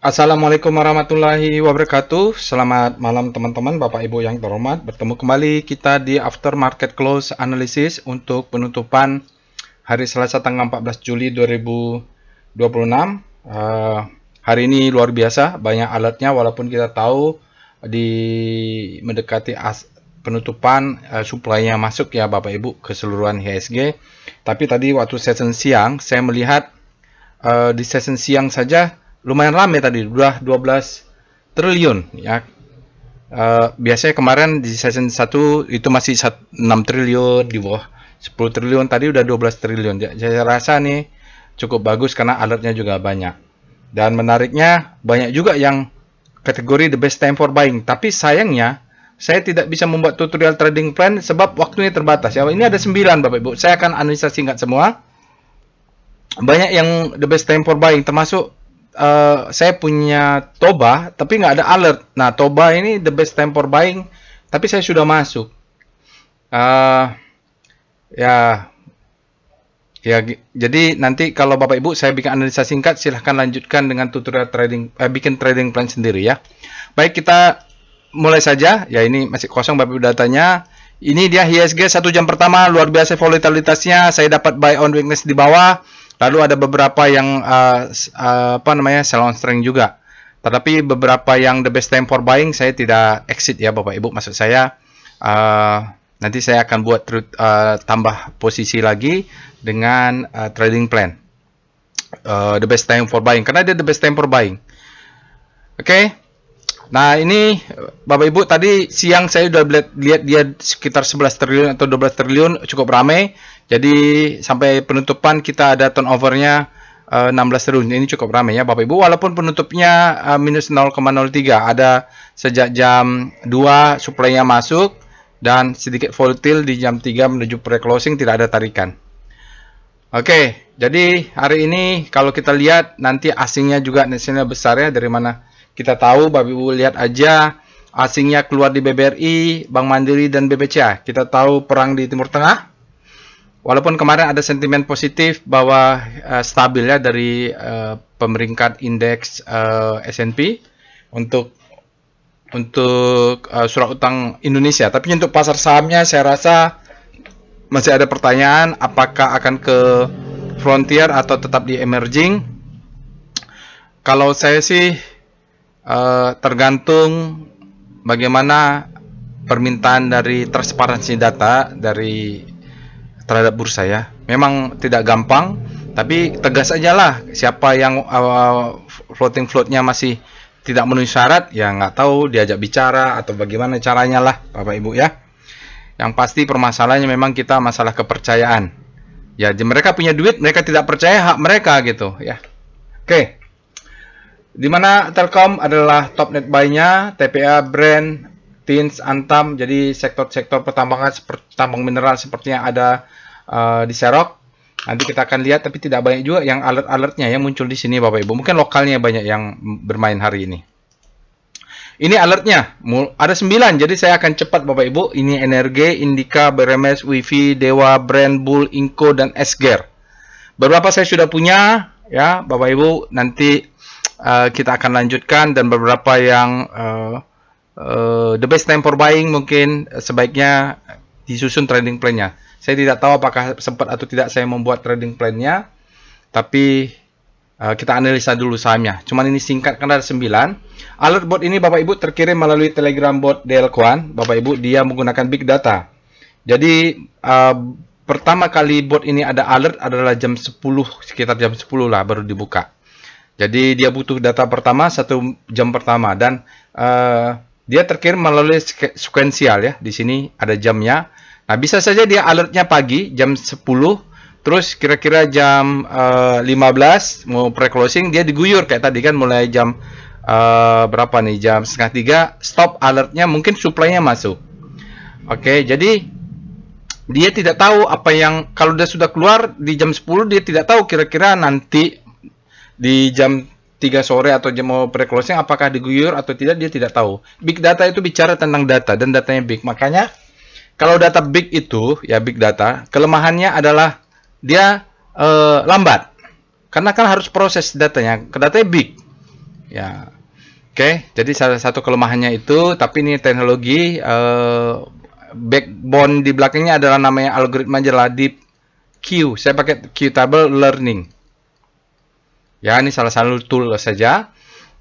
Assalamualaikum warahmatullahi wabarakatuh. Selamat malam teman-teman, Bapak Ibu yang terhormat. Bertemu kembali kita di After Market Close Analysis untuk penutupan hari Selasa tanggal 14 Juli 2026. Hari ini luar biasa, banyak alertnya walaupun kita tahu di mendekati penutupan supply-nya masuk ya Bapak Ibu keseluruhan IHSG. Tapi tadi waktu session siang saya melihat di session siang saja lumayan ramai tadi, udah 12 triliun ya. Biasanya kemarin di session 1 itu masih 6 triliun, di bawah 10 triliun, tadi udah 12 triliun. Saya rasa nih cukup bagus karena alertnya juga banyak. Dan menariknya banyak juga yang kategori the best time for buying. Tapi sayangnya saya tidak bisa membuat tutorial trading plan sebab waktunya terbatas. Ya, ini ada 9 Bapak Ibu. Saya akan analisa singkat semua. Banyak yang the best time for buying termasuk saya punya Toba tapi nggak ada alert. Nah, Toba ini the best time for buying tapi saya sudah masuk. Uh, ya, ya, jadi nanti kalau Bapak Ibu saya bikin analisa singkat, silahkan lanjutkan dengan tutorial trading, bikin trading plan sendiri ya. Baik, kita mulai saja. Ya, ini masih kosong Bapak Ibu datanya. Ini dia IHSG 1 jam pertama, luar biasa volatilitasnya. Saya dapat buy on weakness di bawah. Lalu ada beberapa yang sell on strength juga. Tetapi beberapa yang the best time for buying saya tidak exit ya Bapak Ibu. Maksud saya nanti saya akan buat tambah posisi lagi dengan trading plan. The best time for buying karena dia the best time for buying. Oke. Nah, ini Bapak Ibu tadi siang saya sudah lihat dia sekitar 11 triliun atau 12 triliun, cukup ramai. Jadi sampai penutupan kita ada turnovernya 16 triliun. Ini cukup ramai ya Bapak Ibu. Walaupun penutupnya minus 0,03. Ada sejak jam 2 supply-nya masuk dan sedikit volatil di jam 3 menuju pre-closing tidak ada tarikan. Oke, jadi hari ini kalau kita lihat nanti asingnya juga nasional besar ya, dari mana kita tahu. Bapak Ibu lihat aja asingnya keluar di BBRI, Bank Mandiri dan BBCA. Kita tahu perang di Timur Tengah. Walaupun kemarin ada sentimen positif bahwa stabil ya dari pemeringkat indeks S&P untuk surat utang Indonesia. Tapi untuk pasar sahamnya saya rasa masih ada pertanyaan apakah akan ke frontier atau tetap di emerging. Kalau saya sih tergantung bagaimana permintaan dari transparansi data dari terhadap bursa ya. Memang tidak gampang, tapi tegas aja lah. Siapa yang floating floatnya masih tidak memenuhi syarat, ya nggak tahu diajak bicara atau bagaimana caranya lah, Bapak Ibu ya. Yang pasti permasalahannya memang kita masalah kepercayaan. Ya, mereka punya duit, mereka tidak percaya hak mereka gitu ya. Oke. Di mana Telkom adalah top net buy-nya, TPA, Brand, Tins, Antam, jadi sektor-sektor pertambangan seperti tambang mineral sepertinya ada di Serok. Nanti kita akan lihat, tapi tidak banyak juga yang alert-alertnya yang muncul di sini Bapak Ibu. Mungkin lokalnya banyak yang bermain hari ini. Ini alertnya, ada 9, jadi saya akan cepat Bapak Ibu. Ini Energi, Indika, BRMS, Wifi, Dewa, Brand, Bull, Inco, dan Esger. Beberapa saya sudah punya, ya Bapak Ibu. Nanti kita akan lanjutkan, dan beberapa yang the best time for buying mungkin sebaiknya disusun trading plan-nya. Saya tidak tahu apakah sempat atau tidak saya membuat trading plan-nya, tapi kita analisa dulu sahamnya. Cuman ini singkat karena ada 9. Alert bot ini Bapak Ibu terkirim melalui Telegram bot Delquan. Bapak Ibu dia menggunakan big data. Jadi pertama kali bot ini ada alert adalah jam 10, sekitar jam 10 lah baru dibuka. Jadi dia butuh data pertama 1 jam pertama, dan dia terkirim melalui sekuensial ya. Di sini ada jamnya. Nah, bisa saja dia alertnya pagi jam 10. Terus kira-kira jam 15 mau pre-closing dia diguyur kayak tadi kan, mulai jam berapa nih, jam setengah 3 stop alertnya, mungkin supply-nya masuk. Oke, jadi dia tidak tahu apa yang, kalau dia sudah keluar di jam 10 dia tidak tahu kira-kira nanti di jam 3 sore atau jam mau pre-closing apakah diguyur atau tidak, dia tidak tahu. Big data itu bicara tentang data, dan datanya big. Makanya kalau data big itu ya, big data kelemahannya adalah dia lambat, karena kan harus proses datanya. Datanya big, Ya. Oke, jadi salah satu kelemahannya itu, tapi ini teknologi backbone di belakangnya adalah namanya algoritma Deep Q. Saya pakai Qtable Learning. Ya, ini salah satu tool saja.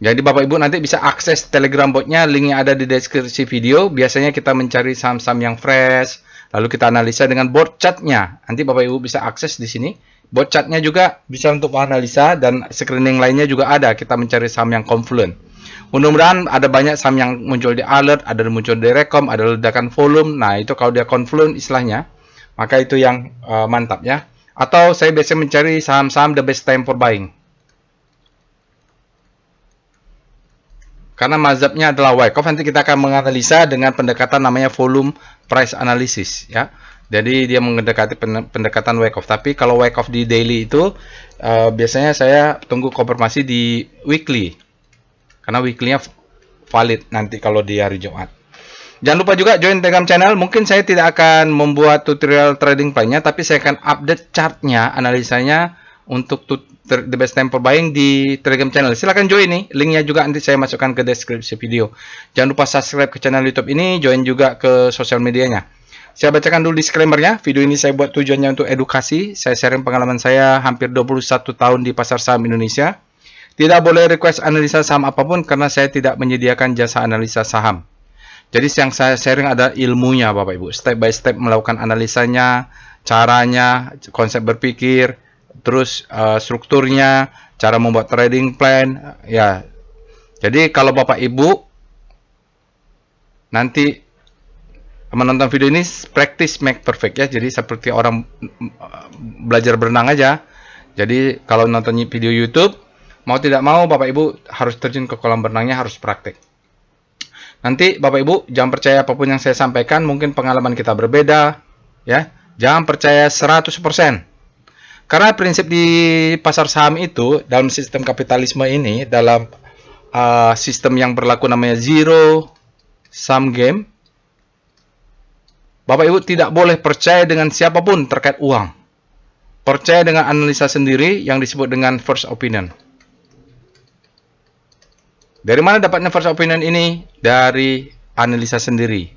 Jadi Bapak Ibu nanti bisa akses Telegram botnya, linknya ada di deskripsi video. Biasanya kita mencari saham-saham yang fresh, lalu kita analisa dengan bot chartnya. Nanti Bapak Ibu bisa akses di sini. Bot chartnya juga bisa untuk analisa dan screening lainnya juga ada. Kita mencari saham yang confluent. Mudah-mudahan ada banyak saham yang muncul di alert, ada yang muncul di rekom, ada ledakan volume. Nah, itu kalau dia confluent istilahnya, maka itu yang mantap ya. Atau saya biasanya mencari saham-saham the best time for buying. Karena mazhabnya adalah Wyckoff, nanti kita akan menganalisa dengan pendekatan namanya volume price analysis ya. Jadi dia mendekati pendekatan Wyckoff. Tapi kalau Wyckoff di daily itu biasanya saya tunggu konfirmasi di weekly. Karena weekly-nya valid nanti kalau di hari Jumat. Jangan lupa juga join Telegram channel. Mungkin saya tidak akan membuat tutorial trading plan-nya, tapi saya akan update chart-nya, analisanya untuk the best time for buying di Telegram channel. Silahkan join nih, linknya juga nanti saya masukkan ke deskripsi video. Jangan lupa subscribe ke channel YouTube ini, join juga ke sosial medianya. Saya bacakan dulu disclaimer-nya. Video ini saya buat tujuannya untuk edukasi. Saya sharing pengalaman saya hampir 21 tahun di pasar saham Indonesia. Tidak boleh request analisa saham apapun karena saya tidak menyediakan jasa analisa saham. Jadi yang saya sharing adalah ilmunya Bapak Ibu. Step by step melakukan analisanya, caranya, konsep berpikir, terus strukturnya, cara membuat trading plan. Ya, jadi kalau Bapak Ibu nanti menonton video ini, practice make perfect ya. Jadi seperti orang belajar berenang aja. Jadi kalau nonton video YouTube, mau tidak mau Bapak Ibu harus terjun ke kolam berenangnya, harus praktek. Nanti Bapak Ibu jangan percaya apapun yang saya sampaikan, mungkin pengalaman kita berbeda ya. Jangan percaya 100%. Karena prinsip di pasar saham itu dalam sistem kapitalisme ini, dalam sistem yang berlaku namanya zero sum game, Bapak Ibu tidak boleh percaya dengan siapapun terkait uang. Percaya dengan analisa sendiri yang disebut dengan first opinion. Dari mana dapatnya first opinion ini? Dari analisa sendiri.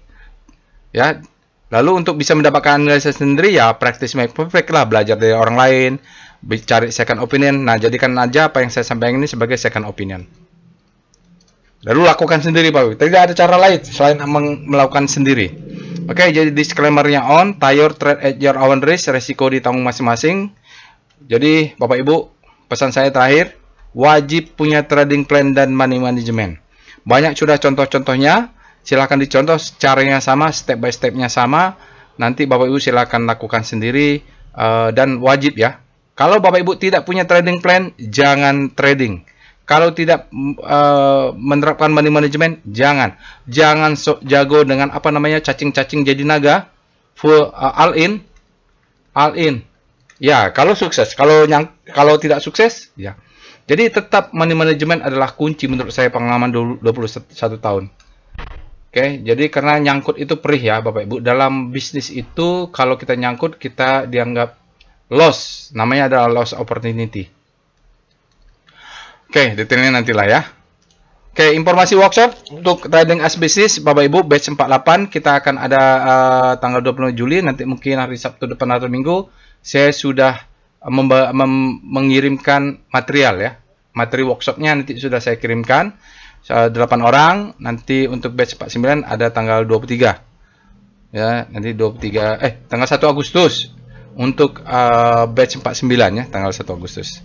Ya. Lalu untuk bisa mendapatkan analisa sendiri ya practice make perfect lah, belajar dari orang lain, cari second opinion. Nah, jadikan aja apa yang saya sampaikan ini sebagai second opinion. Lalu lakukan sendiri, Pak. Tidak ada cara lain selain melakukan sendiri. Oke, jadi disclaimer-nya on, tie your trade at your own risk, resiko ditanggung masing-masing. Jadi, Bapak Ibu, pesan saya terakhir, wajib punya trading plan dan money management. Banyak sudah contoh-contohnya, silahkan dicontoh, caranya sama, step by step-nya sama. Nanti Bapak Ibu silahkan lakukan sendiri dan wajib ya. Kalau Bapak Ibu tidak punya trading plan, jangan trading. Kalau tidak menerapkan money management, jangan sok jago dengan apa namanya cacing-cacing jadi naga, full all in. Ya, kalau sukses, kalau tidak sukses, ya. Jadi tetap money management adalah kunci menurut saya, pengalaman 21 tahun. Oke, jadi karena nyangkut itu perih ya Bapak Ibu. Dalam bisnis itu kalau kita nyangkut kita dianggap loss, namanya adalah loss opportunity. Oke, detailnya nantilah ya. Oke, informasi workshop untuk trading as business Bapak Ibu batch 48 kita akan ada tanggal 20 Juli, nanti mungkin hari Sabtu depan atau Minggu. Saya sudah mengirimkan material ya. Materi workshopnya nanti sudah saya kirimkan. 8 orang, nanti untuk batch 49 ada tanggal 23. Ya, nanti tanggal 1 Agustus untuk batch 49 ya, tanggal 1 Agustus.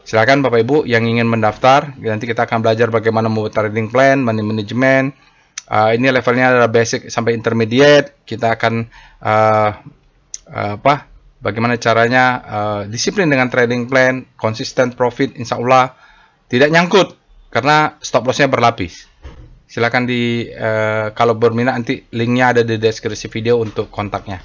Silakan Bapak Ibu yang ingin mendaftar. Nanti kita akan belajar bagaimana membuat trading plan, money management. Ini levelnya adalah basic sampai intermediate. Kita akan bagaimana caranya disiplin dengan trading plan, consistent profit, insya Allah tidak nyangkut karena stop lossnya berlapis. Silakan kalau berminat nanti linknya ada di deskripsi video untuk kontaknya.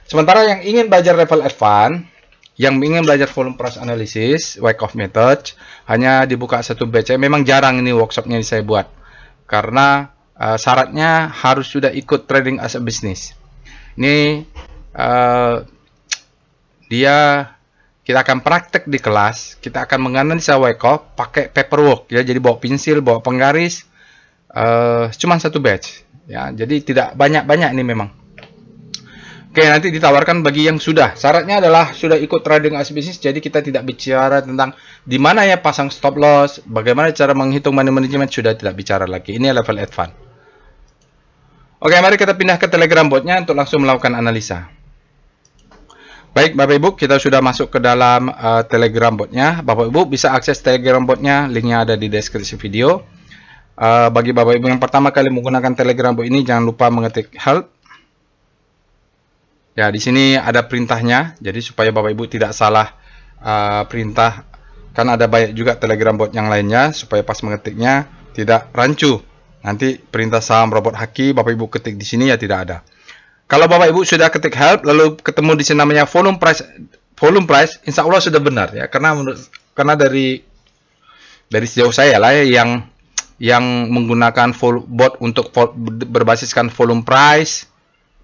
Sementara yang ingin belajar level advance, yang ingin belajar volume price analysis, Wyckoff method, hanya dibuka satu batch. Memang jarang ini workshopnya saya buat karena syaratnya harus sudah ikut trading as a business. Ini dia kita akan praktek di kelas, kita akan menganalisa Wyckoff pakai paperwork ya, jadi bawa pensil, bawa penggaris, cuma satu batch ya, jadi tidak banyak-banyak ini memang. Oke, nanti ditawarkan bagi yang sudah. Syaratnya adalah sudah ikut trading as business, jadi kita tidak bicara tentang di mana ya pasang stop loss, bagaimana cara menghitung money management, sudah tidak bicara lagi. Ini level advance. Oke, mari kita pindah ke Telegram botnya untuk langsung melakukan analisa. Baik, Bapak Ibu, kita sudah masuk ke dalam Telegram botnya. Bapak Ibu bisa akses Telegram botnya, linknya ada di deskripsi video. Bagi Bapak Ibu yang pertama kali menggunakan Telegram bot ini, jangan lupa mengetik help. Ya, di sini ada perintahnya, jadi supaya Bapak Ibu tidak salah perintah. Kan ada banyak juga Telegram bot yang lainnya, supaya pas mengetiknya tidak rancu. Nanti perintah saham robot haki Bapak Ibu ketik di sini ya tidak ada. Kalau Bapak Ibu sudah ketik help lalu ketemu di sini namanya volume price, insya Allah sudah benar ya, karena dari sejauh saya lah ya, yang menggunakan bot untuk berbasiskan volume price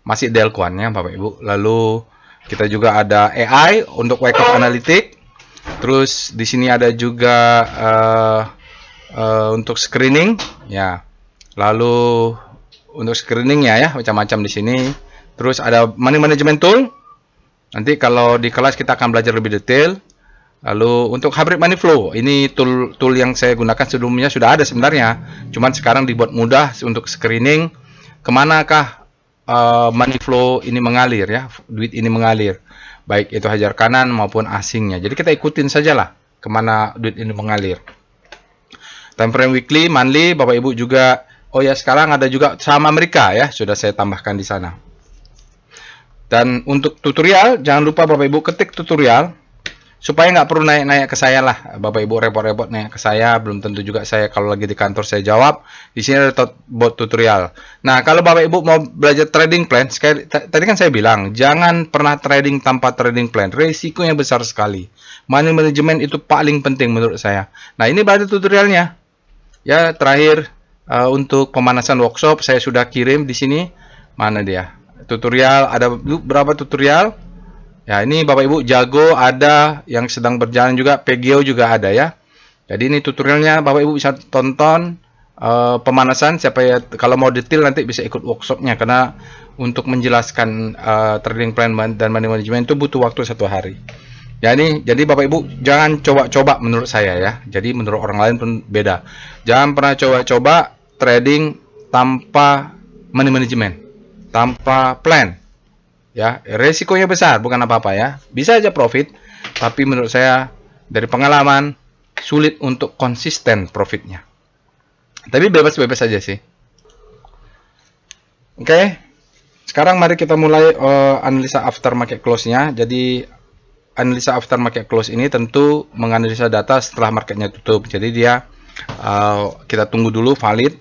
masih Delquan ya Bapak Ibu. Lalu kita juga ada AI untuk Wyckoff Analytics. Terus di sini ada juga untuk screening ya. Lalu untuk screeningnya ya macam-macam di sini. Terus ada money management tool. Nanti kalau di kelas kita akan belajar lebih detail. Lalu untuk hybrid money flow, ini tool yang saya gunakan sebelumnya sudah ada sebenarnya. Cuman sekarang dibuat mudah untuk screening kemanakah money flow ini mengalir ya, duit ini mengalir. Baik itu hajar kanan maupun asingnya. Jadi kita ikutin sajalah kemana duit ini mengalir. Time frame weekly, monthly, Bapak Ibu juga. Oh ya, sekarang ada juga saham Amerika ya, sudah saya tambahkan di sana. Dan untuk tutorial, jangan lupa Bapak Ibu ketik tutorial, supaya nggak perlu naik-naik ke saya lah. Bapak Ibu repot-repot naik ke saya, belum tentu juga saya kalau lagi di kantor saya jawab. Di sini ada bot tutorial. Nah, kalau Bapak Ibu mau belajar trading plan, tadi kan saya bilang, jangan pernah trading tanpa trading plan. Risikonya besar sekali. Money management itu paling penting menurut saya. Nah, ini baru tutorialnya. Ya, terakhir untuk pemanasan workshop saya sudah kirim di sini. Mana dia? Tutorial, ada berapa tutorial? Ya, ini Bapak Ibu jago ada, yang sedang berjalan juga, PGO juga ada ya. Jadi ini tutorialnya Bapak Ibu bisa tonton pemanasan. Siapa ya kalau mau detail nanti bisa ikut workshopnya, karena untuk menjelaskan trading plan dan money management itu butuh waktu 1 hari. Ya, jadi Bapak Ibu jangan coba-coba menurut saya ya. Jadi menurut orang lain pun beda. Jangan pernah coba-coba trading tanpa money management, tanpa plan. Ya, resikonya besar, bukan apa-apa ya. Bisa aja profit, tapi menurut saya dari pengalaman sulit untuk konsisten profitnya. Tapi bebas-bebas saja sih. Oke. Sekarang mari kita mulai analisa after market close-nya. Jadi analisa after market close ini tentu menganalisa data setelah marketnya tutup. Jadi dia kita tunggu dulu valid.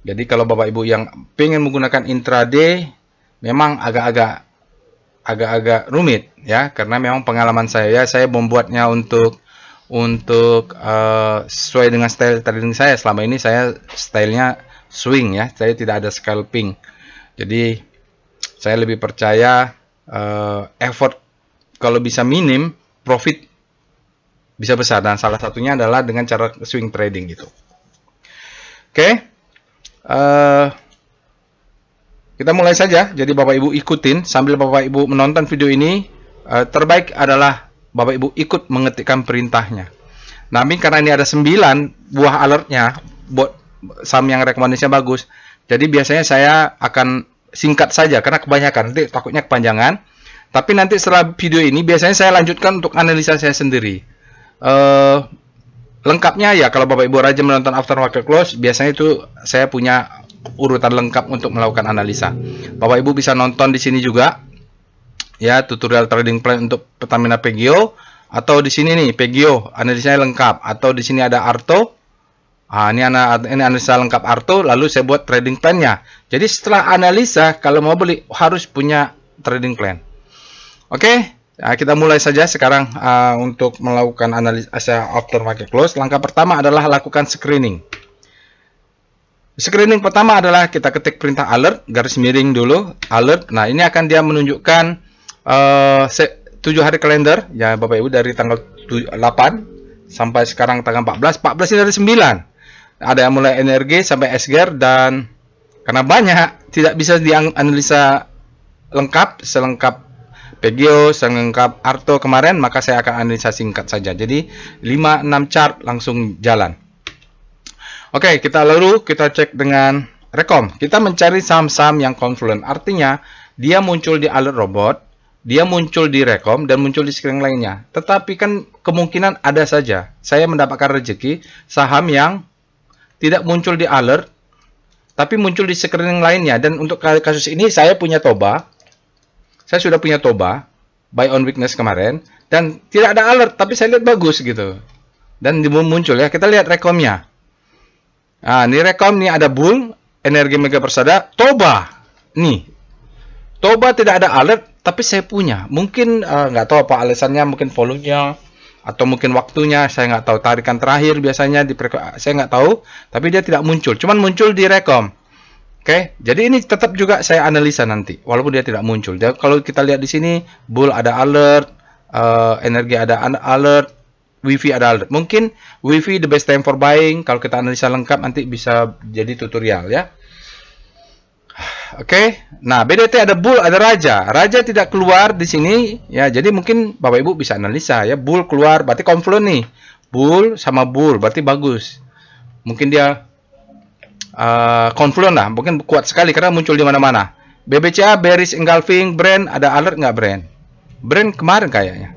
Jadi kalau Bapak Ibu yang pengen menggunakan intraday memang agak-agak rumit ya, karena memang pengalaman saya membuatnya untuk sesuai dengan style trading saya. Selama ini saya stylenya swing ya, saya tidak ada scalping. Jadi saya lebih percaya effort kalau bisa minim, profit bisa besar, dan salah satunya adalah dengan cara swing trading gitu. Oke. Kita mulai saja. Jadi Bapak Ibu ikutin sambil Bapak Ibu menonton video ini. Terbaik adalah Bapak Ibu ikut mengetikkan perintahnya. Namun karena ini ada 9 buah alertnya buat saham yang rekomendasinya bagus, jadi biasanya saya akan singkat saja karena kebanyakan nanti takutnya kepanjangan. Tapi nanti setelah video ini biasanya saya lanjutkan untuk analisa saya sendiri. Lengkapnya ya kalau Bapak Ibu rajin menonton after market close, biasanya itu saya punya urutan lengkap untuk melakukan analisa. Bapak Ibu bisa nonton di sini juga ya, tutorial trading plan untuk Pertamina PGO, atau di sini nih PGO analisanya lengkap, atau di sini ada Arto. Ini analisa lengkap Arto, lalu saya buat trading plan-nya. Jadi setelah analisa kalau mau beli harus punya trading plan. Oke, nah, kita mulai saja sekarang untuk melakukan analisa after market close. Langkah pertama adalah lakukan screening. Screening pertama adalah kita ketik perintah alert, garis miring dulu, alert. Nah, ini akan dia menunjukkan 7 hari kalender ya Bapak Ibu, dari tanggal 8 sampai sekarang tanggal 14. 14 ini dari 9. Ada yang mulai energi sampai SGR, dan karena banyak tidak bisa dianalisa lengkap selengkap PGO, selengkap Arto kemarin, maka saya akan analisa singkat saja. Jadi 5-6 chart langsung jalan. Oke, kita cek dengan Rekom. Kita mencari saham-saham yang confluent. Artinya dia muncul di alert robot, dia muncul di Rekom, dan muncul di screen lainnya. Tetapi kan kemungkinan ada saja saya mendapatkan rezeki saham yang tidak muncul di alert, tapi muncul di screening lainnya. Dan untuk kasus ini saya punya Toba. Saya sudah punya Toba, buy on weakness kemarin, dan tidak ada alert, tapi saya lihat bagus gitu. Dan muncul ya, kita lihat rekomnya. Nah, ini rekom, nih ada bull, energi mega persada, Toba. Nih, Toba tidak ada alert, tapi saya punya. Mungkin nggak tahu apa alasannya, mungkin volumenya, atau mungkin waktunya, saya nggak tahu. Tarikan terakhir biasanya saya nggak tahu, tapi dia tidak muncul, cuman muncul di rekom. Oke, jadi ini tetap juga saya analisa nanti, walaupun dia tidak muncul. Jadi, kalau kita lihat di sini, bull ada alert, energi ada alert, wifi ada alert. Mungkin wifi the best time for buying. Kalau kita analisa lengkap nanti bisa jadi tutorial ya. Oke, nah BDT ada bull, ada raja. Raja tidak keluar di sini ya, jadi mungkin Bapak Ibu bisa analisa ya. Bull keluar, berarti confluent nih. Bull sama bull, berarti bagus. Mungkin dia confluent lah, mungkin kuat sekali karena muncul di mana-mana. BBCA bearish engulfing, Brand ada alert nggak Brand? Brand kemarin kayaknya.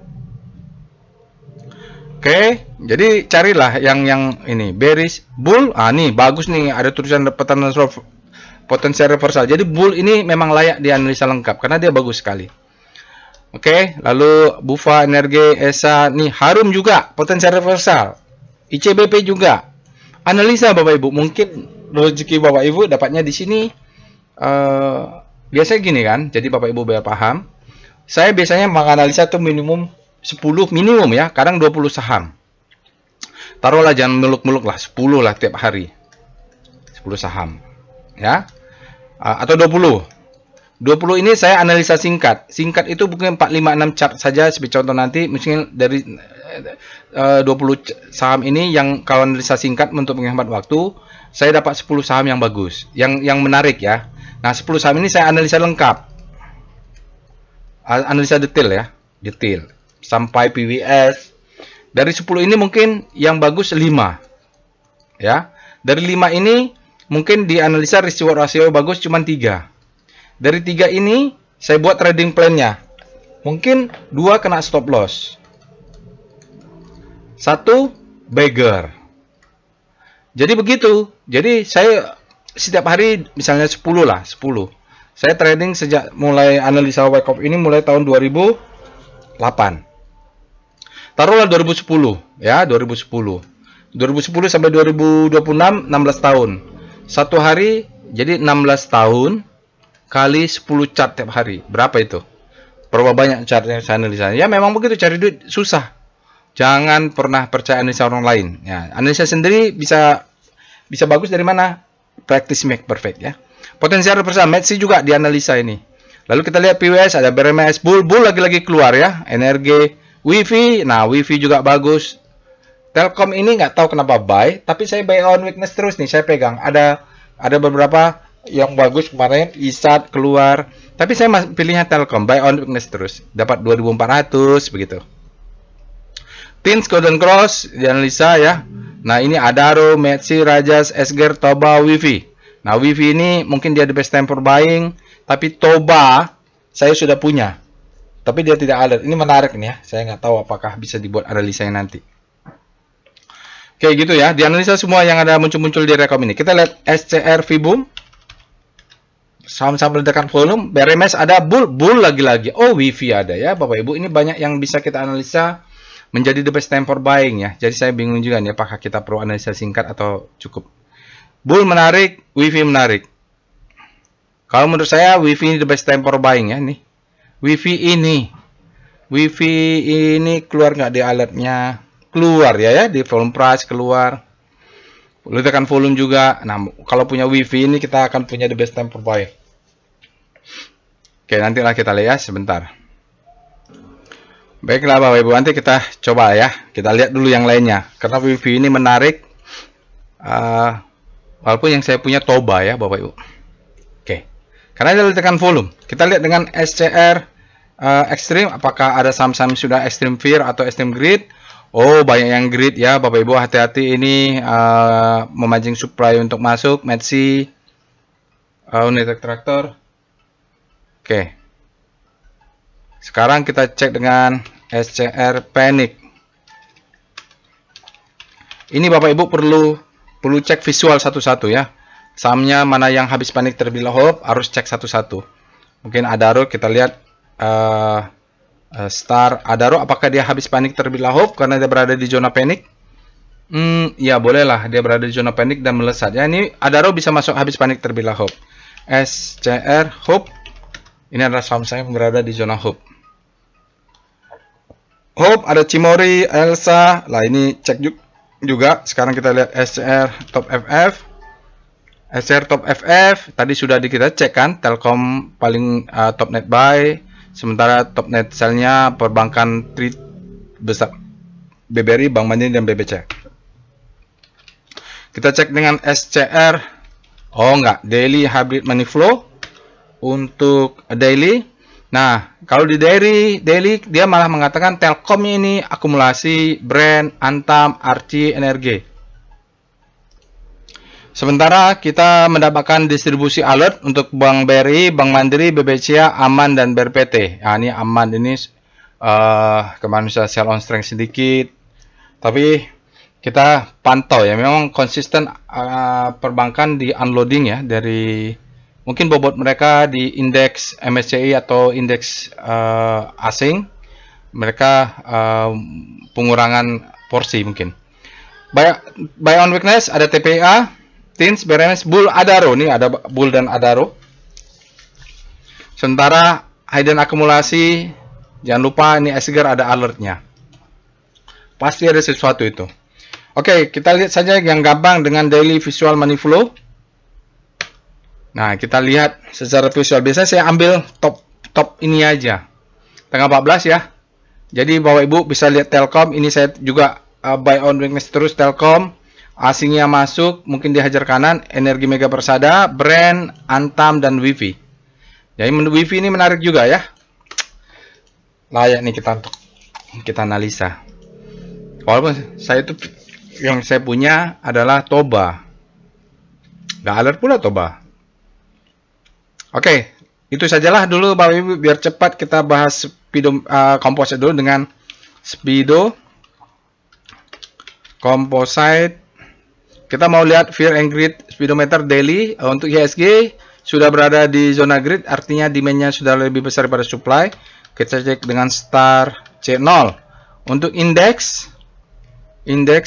Oke, jadi carilah yang ini bearish bull. Nih bagus nih, ada tulisan potensial reversal. Jadi bull ini memang layak dianalisa lengkap karena dia bagus sekali. Oke, lalu Bufa Energi, ESA, nih Harum juga potensial reversal. ICBP juga. Analisa Bapak Ibu, mungkin rezeki Bapak Ibu dapatnya di sini. Biasanya gini kan, jadi Bapak Ibu biar paham. Saya biasanya menganalisa tuh minimum 10 minimum ya, kadang 20 saham. Taruhlah jangan muluk-muluk lah, 10 lah tiap hari. 10 saham. Ya. Atau 20. 20 ini saya analisa singkat. Singkat itu bukan 4, 5, 6 chart saja sebagai contoh nanti. Mungkin dari 20 saham ini yang kalau analisa singkat untuk menghemat waktu, saya dapat 10 saham yang bagus, yang menarik ya. Nah, 10 saham ini saya analisa lengkap. Analisa detail ya, detail. Sampai PWS. Dari 10 ini mungkin yang bagus 5. Ya. Dari 5 ini mungkin dianalisa risiko rasio bagus cuma 3. Dari 3 ini saya buat trading plan-nya. Mungkin 2 kena stop loss. 1 beggar. Jadi begitu. Jadi saya setiap hari misalnya 10 lah, 10. Saya trading sejak mulai analisa wake up ini mulai tahun 2008. Taruhlah 2010 ya, 2010. 2010 sampai 2026, 16 tahun. Satu hari jadi 16 tahun kali 10 chart tiap hari. Berapa itu? Berapa banyak chart yang saya analisa? Ya memang begitu, cari duit susah. Jangan pernah percaya analisa orang lain. Ya, analisa sendiri bisa bagus dari mana? Practice make perfect ya. Potensial reversal, Metsi juga dianalisa ini. Lalu kita lihat PWS, ada BRMS, bull lagi-lagi keluar ya. Energi, Wifi, nah Wifi juga bagus. Telkom ini nggak tahu kenapa buy, tapi saya buy on weakness terus nih, saya pegang. Ada beberapa yang bagus kemarin, ISAT keluar. Tapi saya pilihnya Telkom, buy on weakness terus. Dapat 2400 begitu. Tins Golden Cross dianalisa ya. Nah, ini Adaro, Metsi, Rajas, Esger, Toba, Wifi. Nah, Wifi ini mungkin dia the best time for buying, tapi Toba saya sudah punya. Tapi dia tidak alert. Ini menarik nih ya. Saya nggak tahu apakah bisa dibuat analisanya nanti. Oke, gitu ya. Dianalisa semua yang ada muncul-muncul di rekom ini. Kita lihat SCR Vibum. Saham-saham ledakan volume. BRMS ada bull lagi-lagi. Oh, Wifi ada ya, Bapak Ibu. Ini banyak yang bisa kita analisa menjadi the best time for buying ya. Jadi saya bingung juga nih apakah kita perlu analisa singkat atau cukup. Bull menarik, Wifi menarik. Kalau menurut saya Wifi ini the best time for buying ya nih. Wifi ini keluar nggak di alertnya? Keluar ya di volume price keluar. Ledakan volume juga. Nah, kalau punya Wifi ini kita akan punya the best time for buying. Oke, nantilah kita lihat sebentar. Baiklah Bapak Ibu, nanti kita coba ya. Kita lihat dulu yang lainnya. Karena wifi ini menarik. Walaupun yang saya punya Toba ya Bapak Ibu. Oke. Karena dia tekan volume. Kita lihat dengan SCR Extreme. Apakah ada saham-saham sudah Extreme Fear atau Extreme Grid? Oh, banyak yang grid ya Bapak Ibu. Hati-hati ini memancing supply untuk masuk. Metsi. Unit traktor. Oke. Sekarang kita cek dengan SCR Panic. Ini Bapak Ibu perlu cek visual satu-satu ya. Sahamnya mana yang habis panik terlebih dahulu, harus cek satu-satu. Mungkin Adaro kita lihat Star Adaro, apakah dia habis panik terlebih dahulu karena dia berada di zona panik? Ya bolehlah dia berada di zona panik dan melesat. Ya ini Adaro bisa masuk habis panik terlebih dahulu. SCR Hope. Ini adalah saham saya yang berada di zona Hope. Hope ada Cimori, Elsa. Lah ini cek juga. Sekarang kita lihat SCR Top FF. SCR Top FF tadi sudah kita cek kan, Telkom paling top net buy, sementara top net sell-nya perbankan besar BBRI, Bank Mandiri dan BBC. Kita cek dengan SCR. Oh enggak, Daily Hybrid Money Flow untuk daily. Nah, kalau di daily dia malah mengatakan Telkom ini akumulasi brand Antam, Archie, Energi. Sementara kita mendapatkan distribusi alert untuk Bank BRI, Bank Mandiri, BBCA, Aman dan BRPT. Nah, ini Aman ini kemarin sudah sell on strength sedikit. Tapi kita pantau ya, memang konsisten perbankan di unloading ya dari mungkin bobot mereka di indeks MSCI atau indeks asing, mereka pengurangan porsi mungkin. Buy on weakness ada TPA, Tins, BRMS, Bull, Adaro. Nih ada Bull dan Adaro. Sementara hidden akumulasi, jangan lupa ini Esger ada alertnya. Pasti ada sesuatu itu. Oke, kita lihat saja yang gampang dengan daily visual money flow. Nah, kita lihat secara visual. Biasanya saya ambil top ini aja. Tanggal 14 ya. Jadi Bapak Ibu bisa lihat Telkom. Ini saya juga buy on weakness terus Telkom. Asingnya masuk, mungkin dihajar kanan. Energi Mega Persada, Brand, Antam, dan Wifi. Jadi Wifi ini menarik juga ya. Layak nih kita analisa. Walaupun saya itu yang saya punya adalah Toba. Nggak alert pula Toba. Oke, itu sajalah dulu Bapak Ibu, biar cepat kita bahas Speedo Composite dulu dengan Speedo Composite. Kita mau lihat Fear and Greed Speedometer daily. Untuk IHSG sudah berada di zona grid, artinya demand-nya sudah lebih besar daripada supply. Kita cek dengan Star C0. Untuk indeks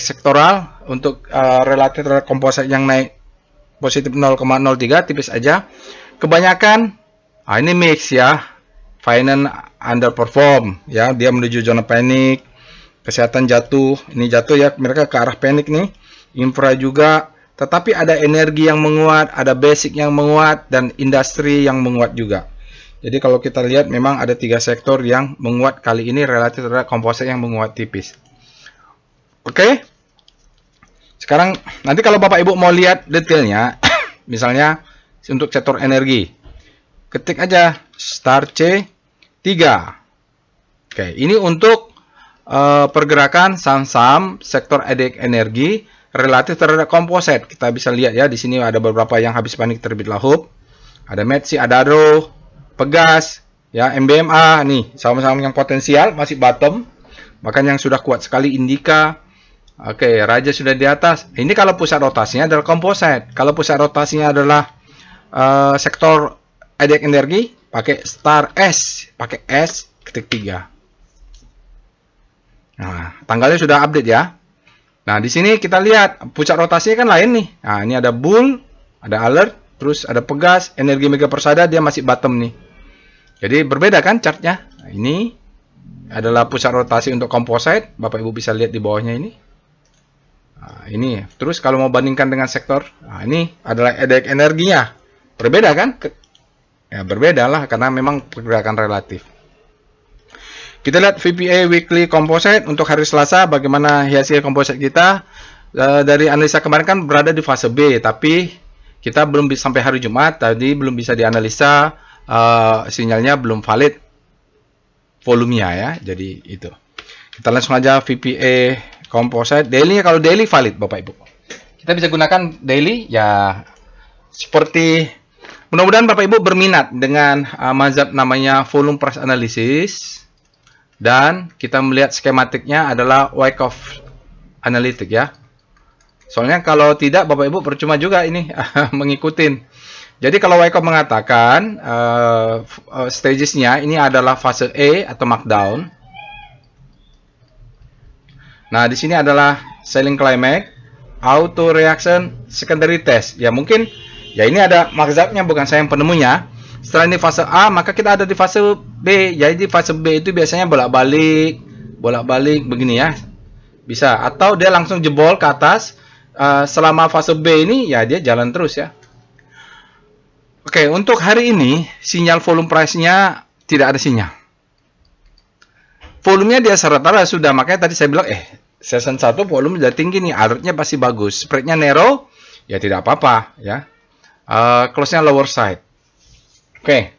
sektoral, untuk relatif terhadap composite yang naik positif 0,03, tipis aja. Kebanyakan ini mix ya. Finance underperform ya, dia menuju zona panik. Kesehatan jatuh, ini jatuh ya, mereka ke arah panik nih. Infra juga, tetapi ada energi yang menguat, ada basic yang menguat, dan industri yang menguat juga. Jadi kalau kita lihat memang ada 3 sektor yang menguat kali ini relatif terhadap komposit yang menguat tipis. Oke. Sekarang nanti kalau Bapak Ibu mau lihat detailnya, misalnya untuk sektor energi, ketik aja Star C3. Oke, ini untuk pergerakan saham-saham sektor energi relatif terhadap komposit. Kita bisa lihat ya, di sini ada beberapa yang habis panik terbit lahub. Ada Metsi, Adaro, Pegas, ya, MBMA nih, saham-saham yang potensial masih bottom. Bahkan yang sudah kuat sekali Indika. Oke, Raja sudah di atas. Ini kalau pusat rotasinya adalah komposit. Kalau pusat rotasinya adalah sektor energi, pakai Star S, pakai S ketik 3. Nah, tanggalnya sudah update ya. Nah, di sini kita lihat pusat rotasinya kan lain nih. Nah, ini ada Bull, ada Alert, terus ada Pegas, Energi Mega Persada, dia masih bottom nih. Jadi berbeda kan chartnya. Nah, ini adalah pusat rotasi untuk komposit. Bapak Ibu bisa lihat di bawahnya ini. Nah, ini. Terus kalau mau bandingkan dengan sektor, nah, ini adalah energinya. Berbeda kan? Ya, berbeda lah karena memang pergerakan relatif. Kita lihat VPA Weekly Composite untuk hari Selasa, bagaimana hasil composite kita. Dari analisa kemarin kan berada di fase B, tapi kita belum bisa sampai hari Jumat, tadi belum bisa dianalisa, sinyalnya belum valid volumenya ya, jadi itu. Kita langsung aja VPA Composite daily. Kalau daily valid Bapak Ibu, kita bisa gunakan daily ya. Seperti mudah-mudahan Bapak Ibu berminat dengan mazhab namanya volume price analysis, dan kita melihat skematiknya adalah Wyckoff analytic ya. Soalnya kalau tidak Bapak Ibu percuma juga ini mengikutin. Jadi kalau Wyckoff mengatakan stagesnya ini adalah fase E atau markdown. Nah, di sini adalah selling climax, auto reaction, secondary test. Ya mungkin ya ini ada mazhabnya, bukan saya yang penemunya. Setelah ini fase A, maka kita ada di fase B. Jadi fase B itu biasanya bolak-balik begini ya. Bisa, atau dia langsung jebol ke atas. Selama fase B ini ya dia jalan terus ya. Oke, untuk hari ini sinyal volume price-nya tidak ada sinyal. Volumenya dia rata-rata sudah, makanya tadi saya bilang session 1 volume sudah tinggi nih, alertnya pasti bagus. Spread-nya narrow, ya tidak apa-apa ya. Close-nya lower side. Oke.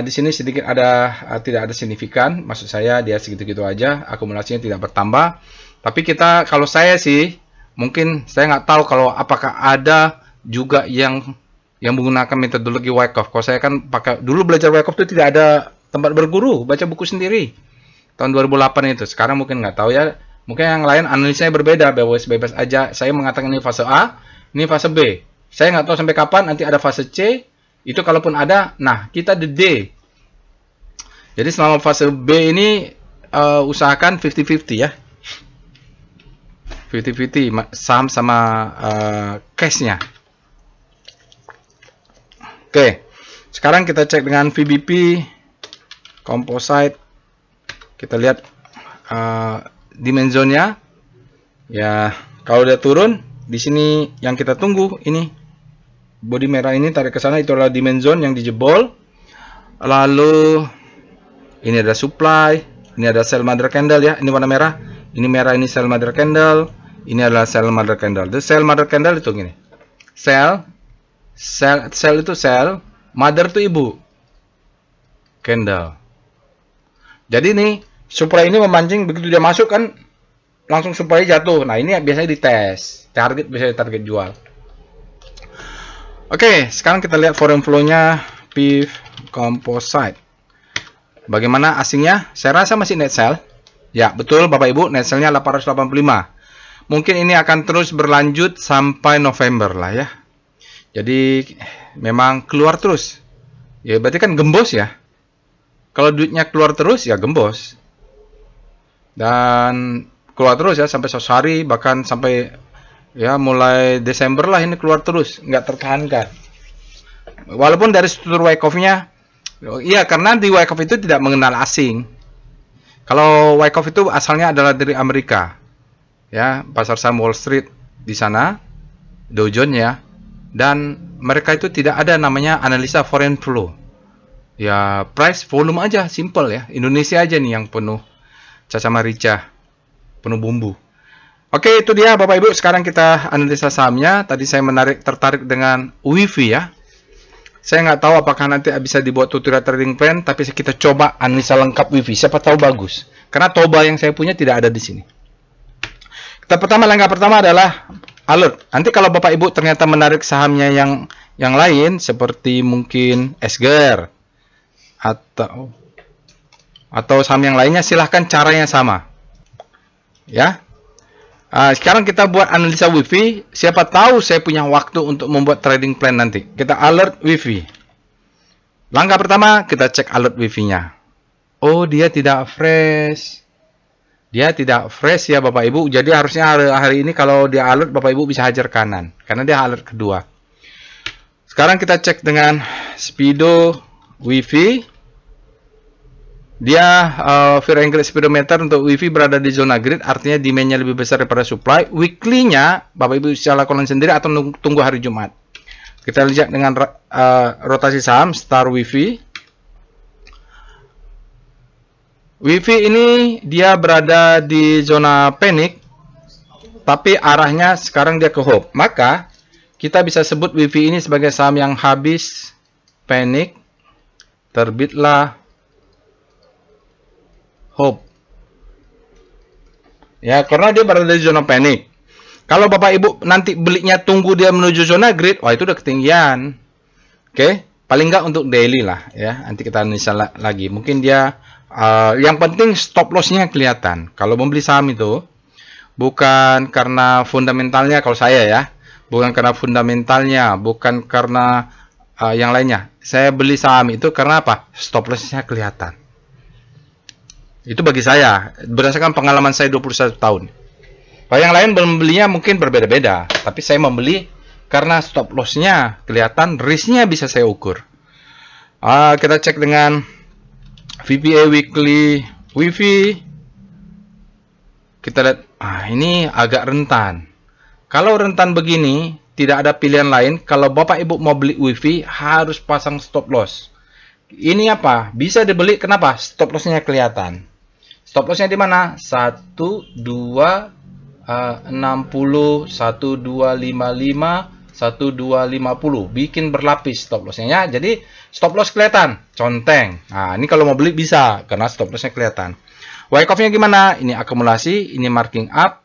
Di sini sedikit ada tidak ada signifikan, maksud saya dia segitu-gitu aja, akumulasinya tidak bertambah. Tapi kita, kalau saya sih mungkin saya nggak tahu kalau apakah ada juga yang menggunakan metodologi Wyckoff. Kalau saya kan pakai dulu belajar Wyckoff itu tidak ada tempat berguru, baca buku sendiri tahun 2008 itu. Sekarang mungkin nggak tahu ya, mungkin yang lain analisanya berbeda, bebas aja. Saya mengatakan ini fase A, ini fase B. Saya nggak tahu sampai kapan nanti ada fase C. Itu kalaupun ada, nah kita di D. Jadi selama fase B ini usahakan 50-50 ya. 50-50 saham sama cash-nya. Oke, sekarang kita cek dengan VBP Composite. Kita lihat dimensionnya. Ya, kalau dia turun, di sini yang kita tunggu ini body merah ini tarik ke sana, itu adalah dimension yang dijebol. Lalu ini ada supply, ini ada sell mother candle ya, ini warna merah. Ini merah, ini sell mother candle. Ini adalah sell mother candle. The sell mother candle itu gini. Sell itu sell, mother itu ibu. Candle. Jadi nih, supply ini memancing, begitu dia masuk kan langsung supply jatuh. Nah, ini biasanya dites. Target biasanya target jual. Oke, sekarang kita lihat foreign flow-nya PIF Composite. Bagaimana asingnya? Saya rasa masih net sell. Ya, betul Bapak Ibu, net sell-nya 885. Mungkin ini akan terus berlanjut sampai November lah ya. Jadi memang keluar terus. Ya berarti kan gembos ya. Kalau duitnya keluar terus ya gembos. Dan keluar terus ya sampai 100 hari, bahkan sampai ya mulai Desember lah ini keluar terus, nggak tertahankan. Walaupun dari struktur Wyckoff-nya, iya karena di Wyckoff itu tidak mengenal asing. Kalau Wyckoff itu asalnya adalah dari Amerika, ya pasar saham Wall Street di sana, Dow Jones ya, dan mereka itu tidak ada namanya analisa foreign flow. Ya price volume aja, simple ya. Indonesia aja nih yang penuh caca marica, penuh bumbu. Oke, itu dia Bapak Ibu. Sekarang kita analisa sahamnya. Tadi saya tertarik dengan WIFI ya. Saya nggak tahu apakah nanti bisa dibuat tutorial trading plan, tapi kita coba analisa lengkap WIFI. Siapa tahu bagus. Karena Toba yang saya punya tidak ada di sini. Langkah pertama adalah alert. Nanti kalau Bapak Ibu ternyata menarik sahamnya yang lain, seperti mungkin SGR atau saham yang lainnya, silahkan caranya sama. Ya. Sekarang kita buat analisa WIFI. Siapa tahu saya punya waktu untuk membuat trading plan nanti. Kita alert WIFI. Langkah pertama, kita cek alert WIFI-nya. Oh, dia tidak fresh. Dia tidak fresh ya Bapak Ibu. Jadi harusnya hari ini kalau dia alert, Bapak Ibu bisa hajar kanan. Karena dia alert kedua. Sekarang kita cek dengan Speedo WIFI. Dia Fear and Greed Speedometer untuk WIFI berada di zona grid, artinya demand-nya lebih besar daripada supply. Weekly-nya Bapak Ibu bisa lakukan sendiri atau tunggu hari Jumat. Kita lihat dengan rotasi saham Star WIFI. WiFi ini dia berada di zona panic, tapi arahnya sekarang dia ke hope. Maka kita bisa sebut WiFi ini sebagai saham yang habis panic, terbitlah hope. Ya, karena dia berada di zona panic. Kalau Bapak Ibu nanti belinya tunggu dia menuju zona grid, wah itu udah ketinggian. Oke, paling nggak untuk daily lah ya. Nanti kita analisa lagi. Mungkin dia yang penting stop loss-nya kelihatan. Kalau membeli saham itu bukan karena fundamentalnya, kalau saya ya, bukan karena fundamentalnya, bukan karena yang lainnya. Saya beli saham itu karena apa? Stop loss-nya kelihatan. Itu bagi saya, berdasarkan pengalaman saya 21 tahun. Kalau yang lain membelinya mungkin berbeda-beda, tapi saya membeli karena stop loss-nya kelihatan, risk-nya bisa saya ukur. Kita cek dengan VPA Weekly WiFi. Kita lihat, ini agak rentan. Kalau rentan begini, tidak ada pilihan lain. Kalau Bapak Ibu mau beli WiFi, harus pasang stop loss. Ini apa? Bisa dibeli, kenapa? Stop loss-nya kelihatan. Stop loss-nya di mana? 1, 2, 60, 1255, 1250. Bikin berlapis stop loss-nya ya. Jadi stop loss kelihatan, conteng. Nah, ini kalau mau beli bisa karena stop loss-nya kelihatan. Wyckoff-nya gimana? Ini akumulasi, ini marking up.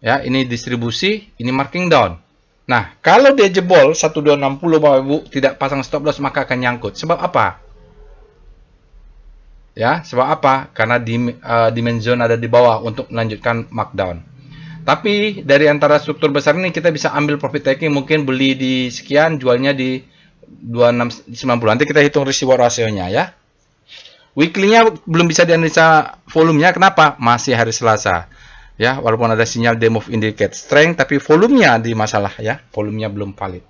Ya, ini distribusi, ini marking down. Nah, kalau dia jebol 1260 Bapak Ibu tidak pasang stop loss maka akan nyangkut. Sebab apa? Ya, sebab apa? Karena demand zone ada di bawah untuk melanjutkan markdown. Tapi dari antara struktur besar ini kita bisa ambil profit taking, mungkin beli di sekian, jualnya di 2690. Nanti kita hitung reward rasionya ya. Weekly-nya belum bisa dianalisa volumenya, kenapa? Masih hari Selasa. Ya, walaupun ada sinyal day move indicate strength, tapi volumenya di masalah ya, volumenya belum valid.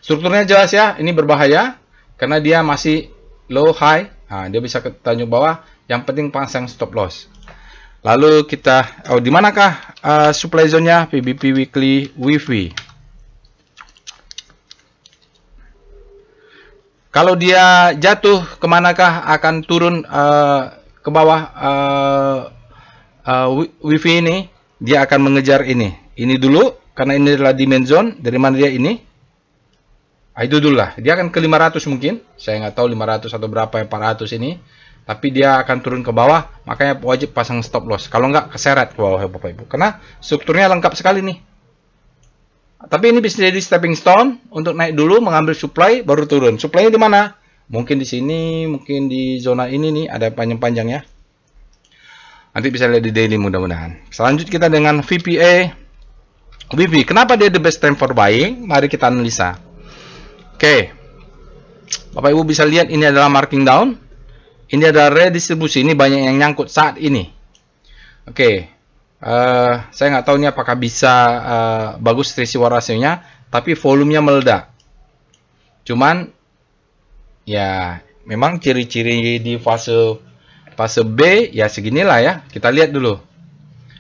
Strukturnya jelas ya, ini berbahaya karena dia masih low high. Nah, dia bisa ke tanjung bawah, yang penting pasang stop loss. Lalu kita, di manakah supply zone-nya? PBP Weekly WiFi. Kalau dia jatuh, kemanakah akan turun ke bawah WiFi ini? Dia akan mengejar ini. Ini dulu, karena ini adalah demand zone. Dari mana dia ini? Itu dulu lah. Dia akan ke 500 mungkin. Saya nggak tahu 500 atau berapa yang 400 ini. Tapi dia akan turun ke bawah, makanya wajib pasang stop loss. Kalau nggak, keseret ke bawah ya Bapak Ibu. Karena strukturnya lengkap sekali nih. Tapi ini bisa jadi stepping stone untuk naik dulu, mengambil supply, baru turun. Supply-nya di mana? Mungkin di sini, mungkin di zona ini nih, ada panjang-panjang ya. Nanti bisa lihat di daily mudah-mudahan. Selanjutnya kita dengan VPA WiFi. Kenapa dia the best time for buying? Mari kita analisa. Oke. Bapak Ibu bisa lihat ini adalah marking down. Ini adalah redistribusi, ini banyak yang nyangkut saat ini. Oke, saya nggak tahu ini apakah bisa bagus reward rasionya, tapi volumenya meledak. Cuman, ya memang ciri-ciri di fase B ya seginilah ya. Kita lihat dulu.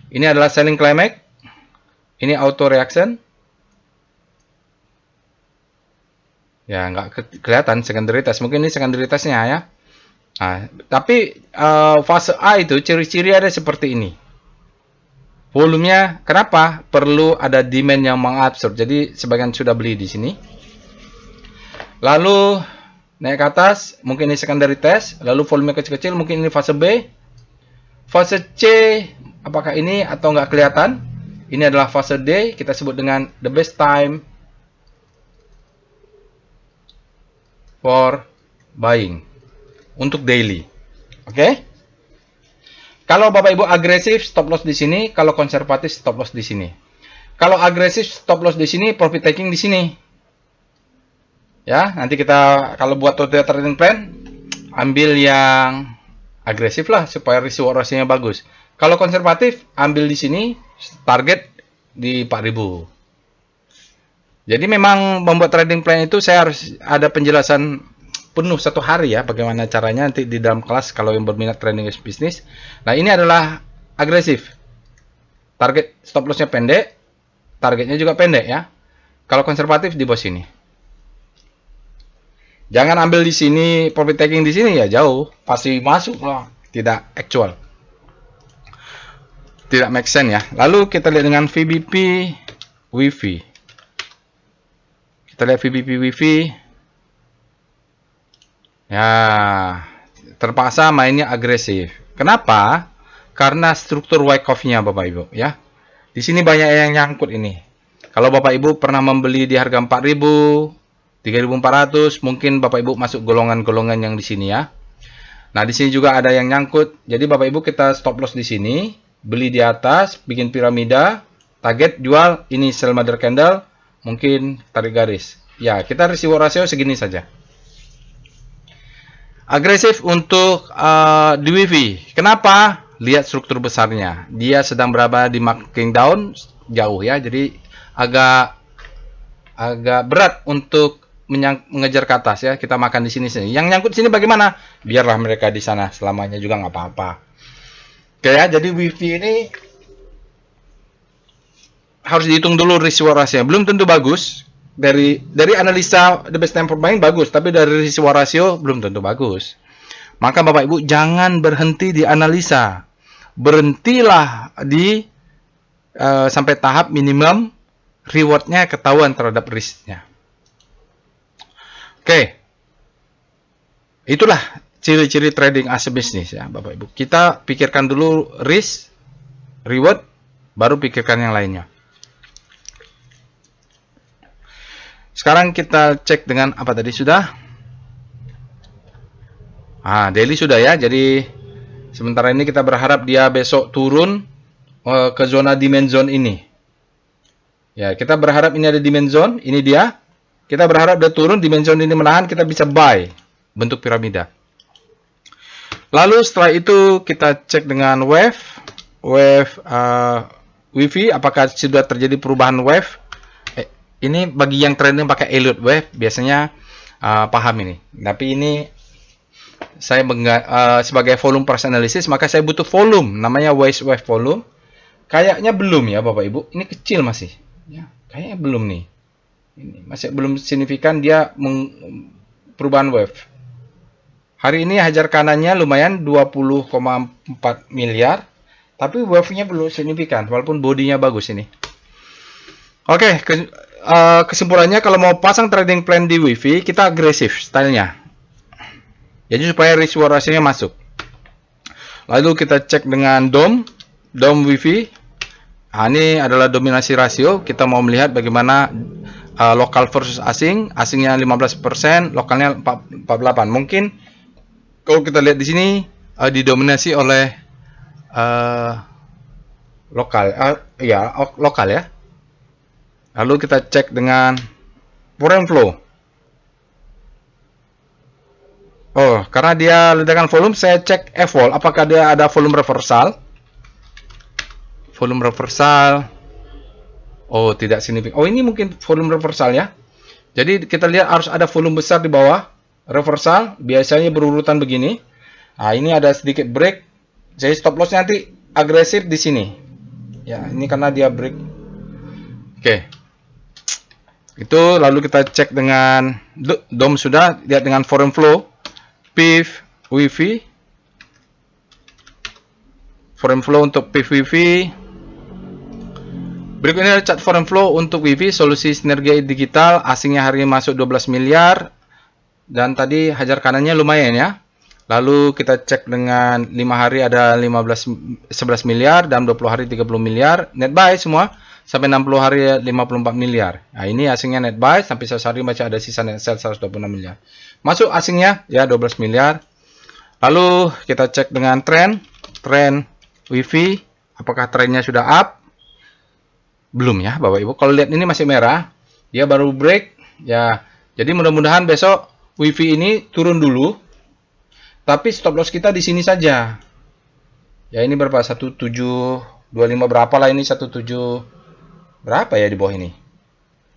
Ini adalah selling climax. Ini auto reaction. Ya nggak kelihatan secondary test. Mungkin ini secondary testnya ya. Nah, tapi fase A itu ciri-ciri ada seperti ini. Volumenya kenapa? Perlu ada demand yang mengabsorb. Jadi sebagian sudah beli di sini. Lalu naik ke atas, mungkin ini secondary test. Lalu volumenya kecil-kecil, mungkin ini fase B. Fase C, apakah ini atau nggak kelihatan? Ini adalah fase D. Kita sebut dengan the best time for buying. Untuk daily. Oke? Kalau Bapak Ibu agresif, stop loss di sini. Kalau konservatif, stop loss di sini. Kalau agresif, stop loss di sini, profit taking di sini. Ya, nanti kita kalau buat total trading plan, ambil yang agresif lah supaya reward rasionya bagus. Kalau konservatif, ambil di sini, target di 4000. Jadi memang membuat trading plan itu saya harus ada penjelasan penuh 1 hari ya, bagaimana caranya nanti di dalam kelas kalau yang berminat trading bisnis. Nah, ini adalah agresif. Target stop loss-nya pendek, targetnya juga pendek ya. Kalau konservatif di bawah sini. Jangan ambil di sini, profit taking di sini ya jauh, pasti masuk lah. tidak actual, tidak make sense ya. Lalu kita lihat dengan VBP WiFi. Kita lihat VBP WiFi. Ya, terpaksa mainnya agresif. Kenapa? Karena struktur wyckoff-nya Bapak Ibu ya. Di sini banyak yang nyangkut ini. Kalau Bapak Ibu pernah membeli di harga 4.000, 3.400, mungkin Bapak Ibu masuk golongan-golongan yang di sini ya. Nah, di sini juga ada yang nyangkut. Jadi Bapak Ibu kita stop loss di sini, beli di atas, bikin piramida, target jual, ini sell mother candle, mungkin tarik garis. Ya, kita risiko rasio segini saja. Agresif untuk di WiFi. Kenapa? Lihat struktur besarnya. Dia sedang berada di marking down jauh ya. Jadi agak berat untuk mengejar ke atas ya. Kita makan di sini. Yang nyangkut di sini bagaimana? Biarlah mereka di sana selamanya juga nggak apa-apa. Oke ya. Jadi WiFi ini harus dihitung dulu risiko rasio. Belum tentu bagus. Dari analisa the best time for buying bagus, tapi dari risiko rasio belum tentu bagus. Maka Bapak Ibu jangan berhenti di analisa, berhentilah di sampai tahap minimum rewardnya ketahuan terhadap risknya. Oke, itulah ciri-ciri trading as a business ya Bapak Ibu. Kita pikirkan dulu risk, reward, baru pikirkan yang lainnya. Sekarang kita cek dengan apa tadi sudah? Daily sudah ya. Jadi sementara ini kita berharap dia besok turun ke zona demand zone ini. Ya, kita berharap ini ada demand zone, ini dia. Kita berharap dia turun, demand zone ini menahan, kita bisa buy bentuk piramida. Lalu setelah itu kita cek dengan wave WiFi, apakah sudah terjadi perubahan wave? Ini bagi yang trading pakai Elliott Wave biasanya paham ini. Tapi ini saya sebagai volume price analysis, maka saya butuh volume, namanya wave volume. Kayaknya belum ya Bapak Ibu. Ini kecil masih. Ya, kayaknya belum nih. Ini masih belum signifikan dia perubahan wave. Hari ini hajar kanannya lumayan 20,4 miliar, tapi wave-nya belum signifikan walaupun bodinya bagus ini. Oke, kesimpulannya kalau mau pasang trading plan di WiFi, kita agresif stylenya. Jadi supaya risiko rasionya masuk. Lalu kita cek dengan DOM WiFi. Ini adalah dominasi rasio. Kita mau melihat bagaimana lokal versus asing. Asingnya 15%, lokalnya 48. Mungkin kalau kita lihat di sini didominasi oleh lokal. Lokal ya. Lalu kita cek dengan foreign flow. Karena dia ledakan volume, saya cek F-Vol. Apakah dia ada volume reversal? Volume reversal. Tidak signifikan. Ini mungkin volume reversal ya. Jadi kita lihat harus ada volume besar di bawah. Reversal, biasanya berurutan begini. Ini ada sedikit break. Jadi stop loss nanti agresif di sini. Ya, ini karena dia break. Oke. Itu lalu kita cek dengan DOM sudah, lihat dengan foreign flow, PIF, WiFi. Foreign flow untuk PIF WiFi. Berikutnya ada chart foreign flow untuk WiFi, solusi sinergi digital, asingnya hari ini masuk 12 miliar. Dan tadi hajar kanannya lumayan ya. Lalu kita cek dengan 5 hari ada 11 miliar dan 20 hari 30 miliar. Net buy semua. Sampai 60 hari 54 miliar. Ini asingnya net buy, sampai 100 hari masih ada sisa net sell 126 miliar. Masuk asingnya ya 12 miliar. Lalu kita cek dengan tren WiFi, apakah trennya sudah up? Belum ya Bapak Ibu. Kalau lihat ini masih merah, dia baru break ya. Jadi mudah-mudahan besok WiFi ini turun dulu. Tapi stop loss kita di sini saja. Ya ini berapa? 1725 berapa lah ini 17 berapa ya di bawah ini?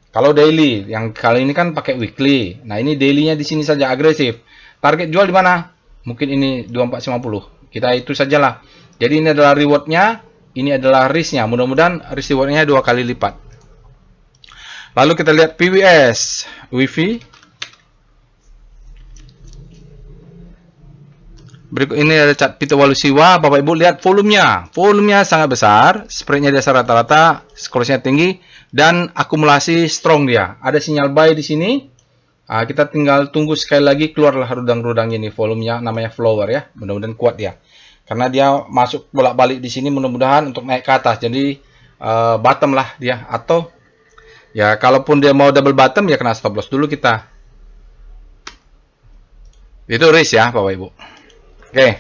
Kalau daily, yang kali ini kan pakai weekly. Nah, ini daily-nya di sini saja agresif. Target jual di mana? Mungkin ini 2450. Kita itu sajalah. Jadi ini adalah reward-nya, ini adalah risk-nya. Mudah-mudahan risk reward-nya 2 kali lipat. Lalu kita lihat PWS WiFi. Berikut ini ada chart Peter Walusiwa. Bapak Ibu lihat volumenya. Volumenya sangat besar, spreadnya dasar rata-rata, close-nya tinggi, dan akumulasi strong dia. Ada sinyal buy di sini. Kita tinggal tunggu sekali lagi keluarlah rudang-rudang ini. Volumenya namanya flower ya. Mudah-mudahan kuat dia. Karena dia masuk bolak-balik di sini, mudah-mudahan untuk naik ke atas. Jadi bottom lah dia. Atau ya kalaupun dia mau double bottom ya kena stop loss dulu kita. Itu risk ya Bapak Ibu. Oke.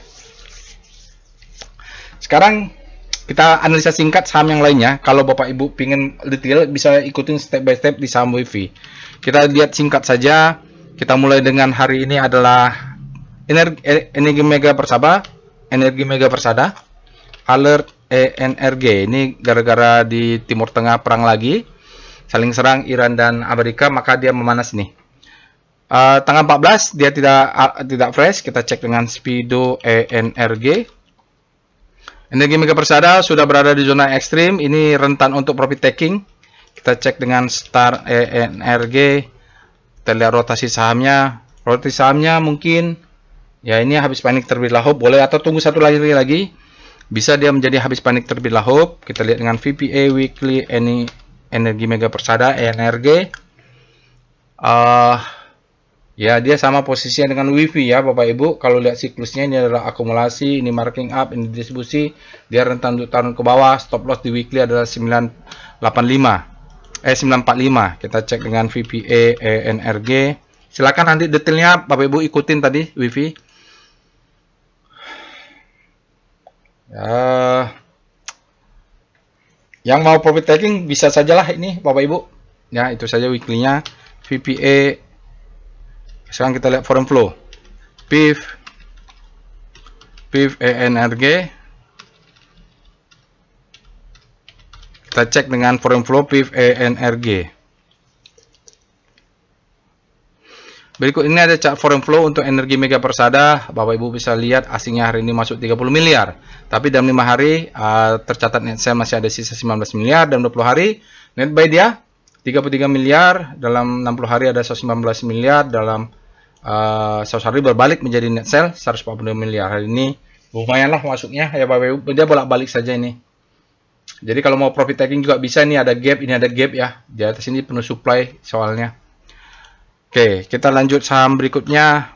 Sekarang kita analisa singkat saham yang lainnya. Kalau Bapak Ibu pingin detail bisa ikutin step by step di saham WIFI. Kita lihat singkat saja. Kita mulai dengan hari ini adalah Energi Mega Persada, Alert ENRG. Ini gara-gara di Timur Tengah perang lagi, saling serang Iran dan Amerika, maka dia memanas nih. Tanggal 14 dia tidak fresh. Kita cek dengan Speedo ENRG. Energi Mega Persada sudah berada di zona ekstrim. Ini rentan untuk profit taking. Kita cek dengan Star ENRG. Kita lihat rotasi sahamnya. Rotasi sahamnya mungkin ya ini habis panik terlebih dahulu boleh, atau tunggu satu lagi. Bisa dia menjadi habis panik terlebih dahulu. Kita lihat dengan VPA Weekly Energi Mega Persada ENRG. Ya, dia sama posisinya dengan WIFI ya Bapak Ibu. Kalau lihat siklusnya ini adalah akumulasi, ini marking up, ini distribusi. Dia rentan untuk turun ke bawah. Stop loss di weekly adalah 945. Kita cek dengan VPA ENRG. Silakan nanti detailnya Bapak Ibu ikutin tadi WIFI. Yang mau profit taking bisa sajalah ini Bapak Ibu. Ya, itu saja weekly-nya. VPA. Sekarang kita lihat foreign flow. PIF ENRG. Kita cek dengan foreign flow PIF ENRG. Berikut ini ada chart foreign flow untuk Energi Mega Persada. Bapak Ibu bisa lihat asingnya hari ini masuk 30 miliar. Tapi dalam 5 hari tercatat net sale masih ada sisa 19 miliar. Dalam 20 hari net buy dia 33 miliar. Dalam 60 hari ada 119 miliar. Dalam 100 hari berbalik menjadi net sale 142 miliar. Hari ini lumayan lah masuknya ya Bapak Ibu. Dia bolak-balik saja ini. Jadi kalau mau profit taking juga bisa. Ini ada gap, ini ada gap ya. Di atas ini penuh supply soalnya. Oke, kita lanjut saham berikutnya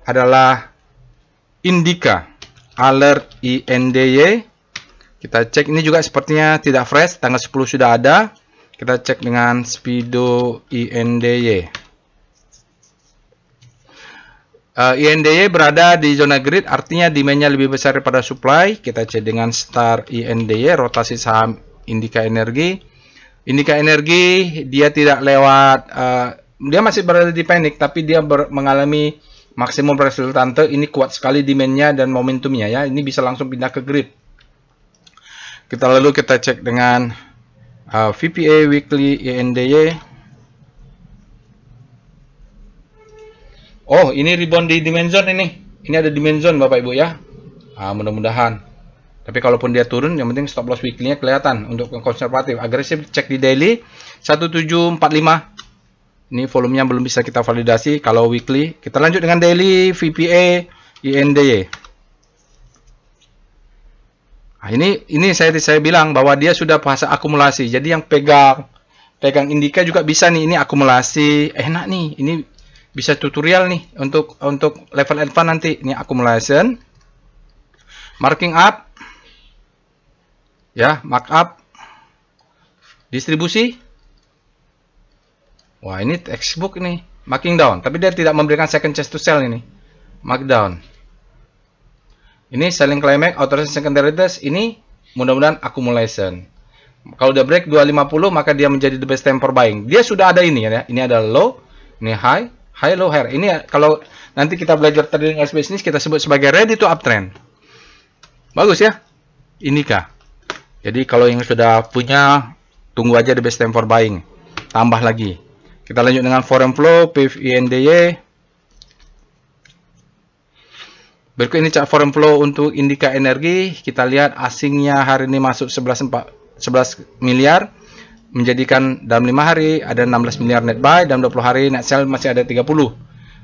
adalah Indika Alert INDY. Kita cek ini juga sepertinya tidak fresh, tanggal 10 sudah ada. Kita cek dengan Speedo INDY. INDY berada di zona grid, artinya demand-nya lebih besar daripada supply. Kita cek dengan Star INDY, rotasi saham Indika Energi. Indika Energi dia tidak lewat dia masih berada di panic, tapi dia mengalami maksimum resultante. Ini kuat sekali demand-nya dan momentumnya ya. Ini bisa langsung pindah ke grid. Kita cek dengan VPA Weekly INDY. Oh, ini rebound di demand zone ini. Ini ada demand zone Bapak Ibu ya. Mudah-mudahan. Tapi kalaupun dia turun, yang penting stop loss weekly-nya kelihatan untuk yang konservatif. Agresif cek di daily 1745. Ini volumenya belum bisa kita validasi kalau weekly. Kita lanjut dengan daily VPA INDY. Ini saya bilang bahwa dia sudah fase akumulasi. Jadi yang pegang Indika juga bisa nih. Ini akumulasi enak nih. Ini bisa tutorial nih untuk level advance nanti. Ini accumulation, marking up, ya markup, distribusi. Wah, ini textbook ini, marking down, tapi dia tidak memberikan second chance to sell ini. Markdown. Ini selling climax, authorization secondary test, ini mudah-mudahan accumulation. Kalau udah break 250 maka dia menjadi the best time for buying. Dia sudah ada ini ya. Ini ada low, ini high, low, high. Ini kalau nanti kita belajar trading as business kita sebut sebagai ready to uptrend. Bagus ya. Ini kah? Jadi kalau yang sudah punya tunggu aja the best time for buying. Tambah lagi. Kita lanjut dengan foreign flow, PIF INDY. Berikut ini chart foreign flow untuk Indika Energi. Kita lihat asingnya hari ini masuk 11 miliar. Menjadikan dalam 5 hari ada 16 miliar net buy. Dalam 20 hari net sell masih ada 30.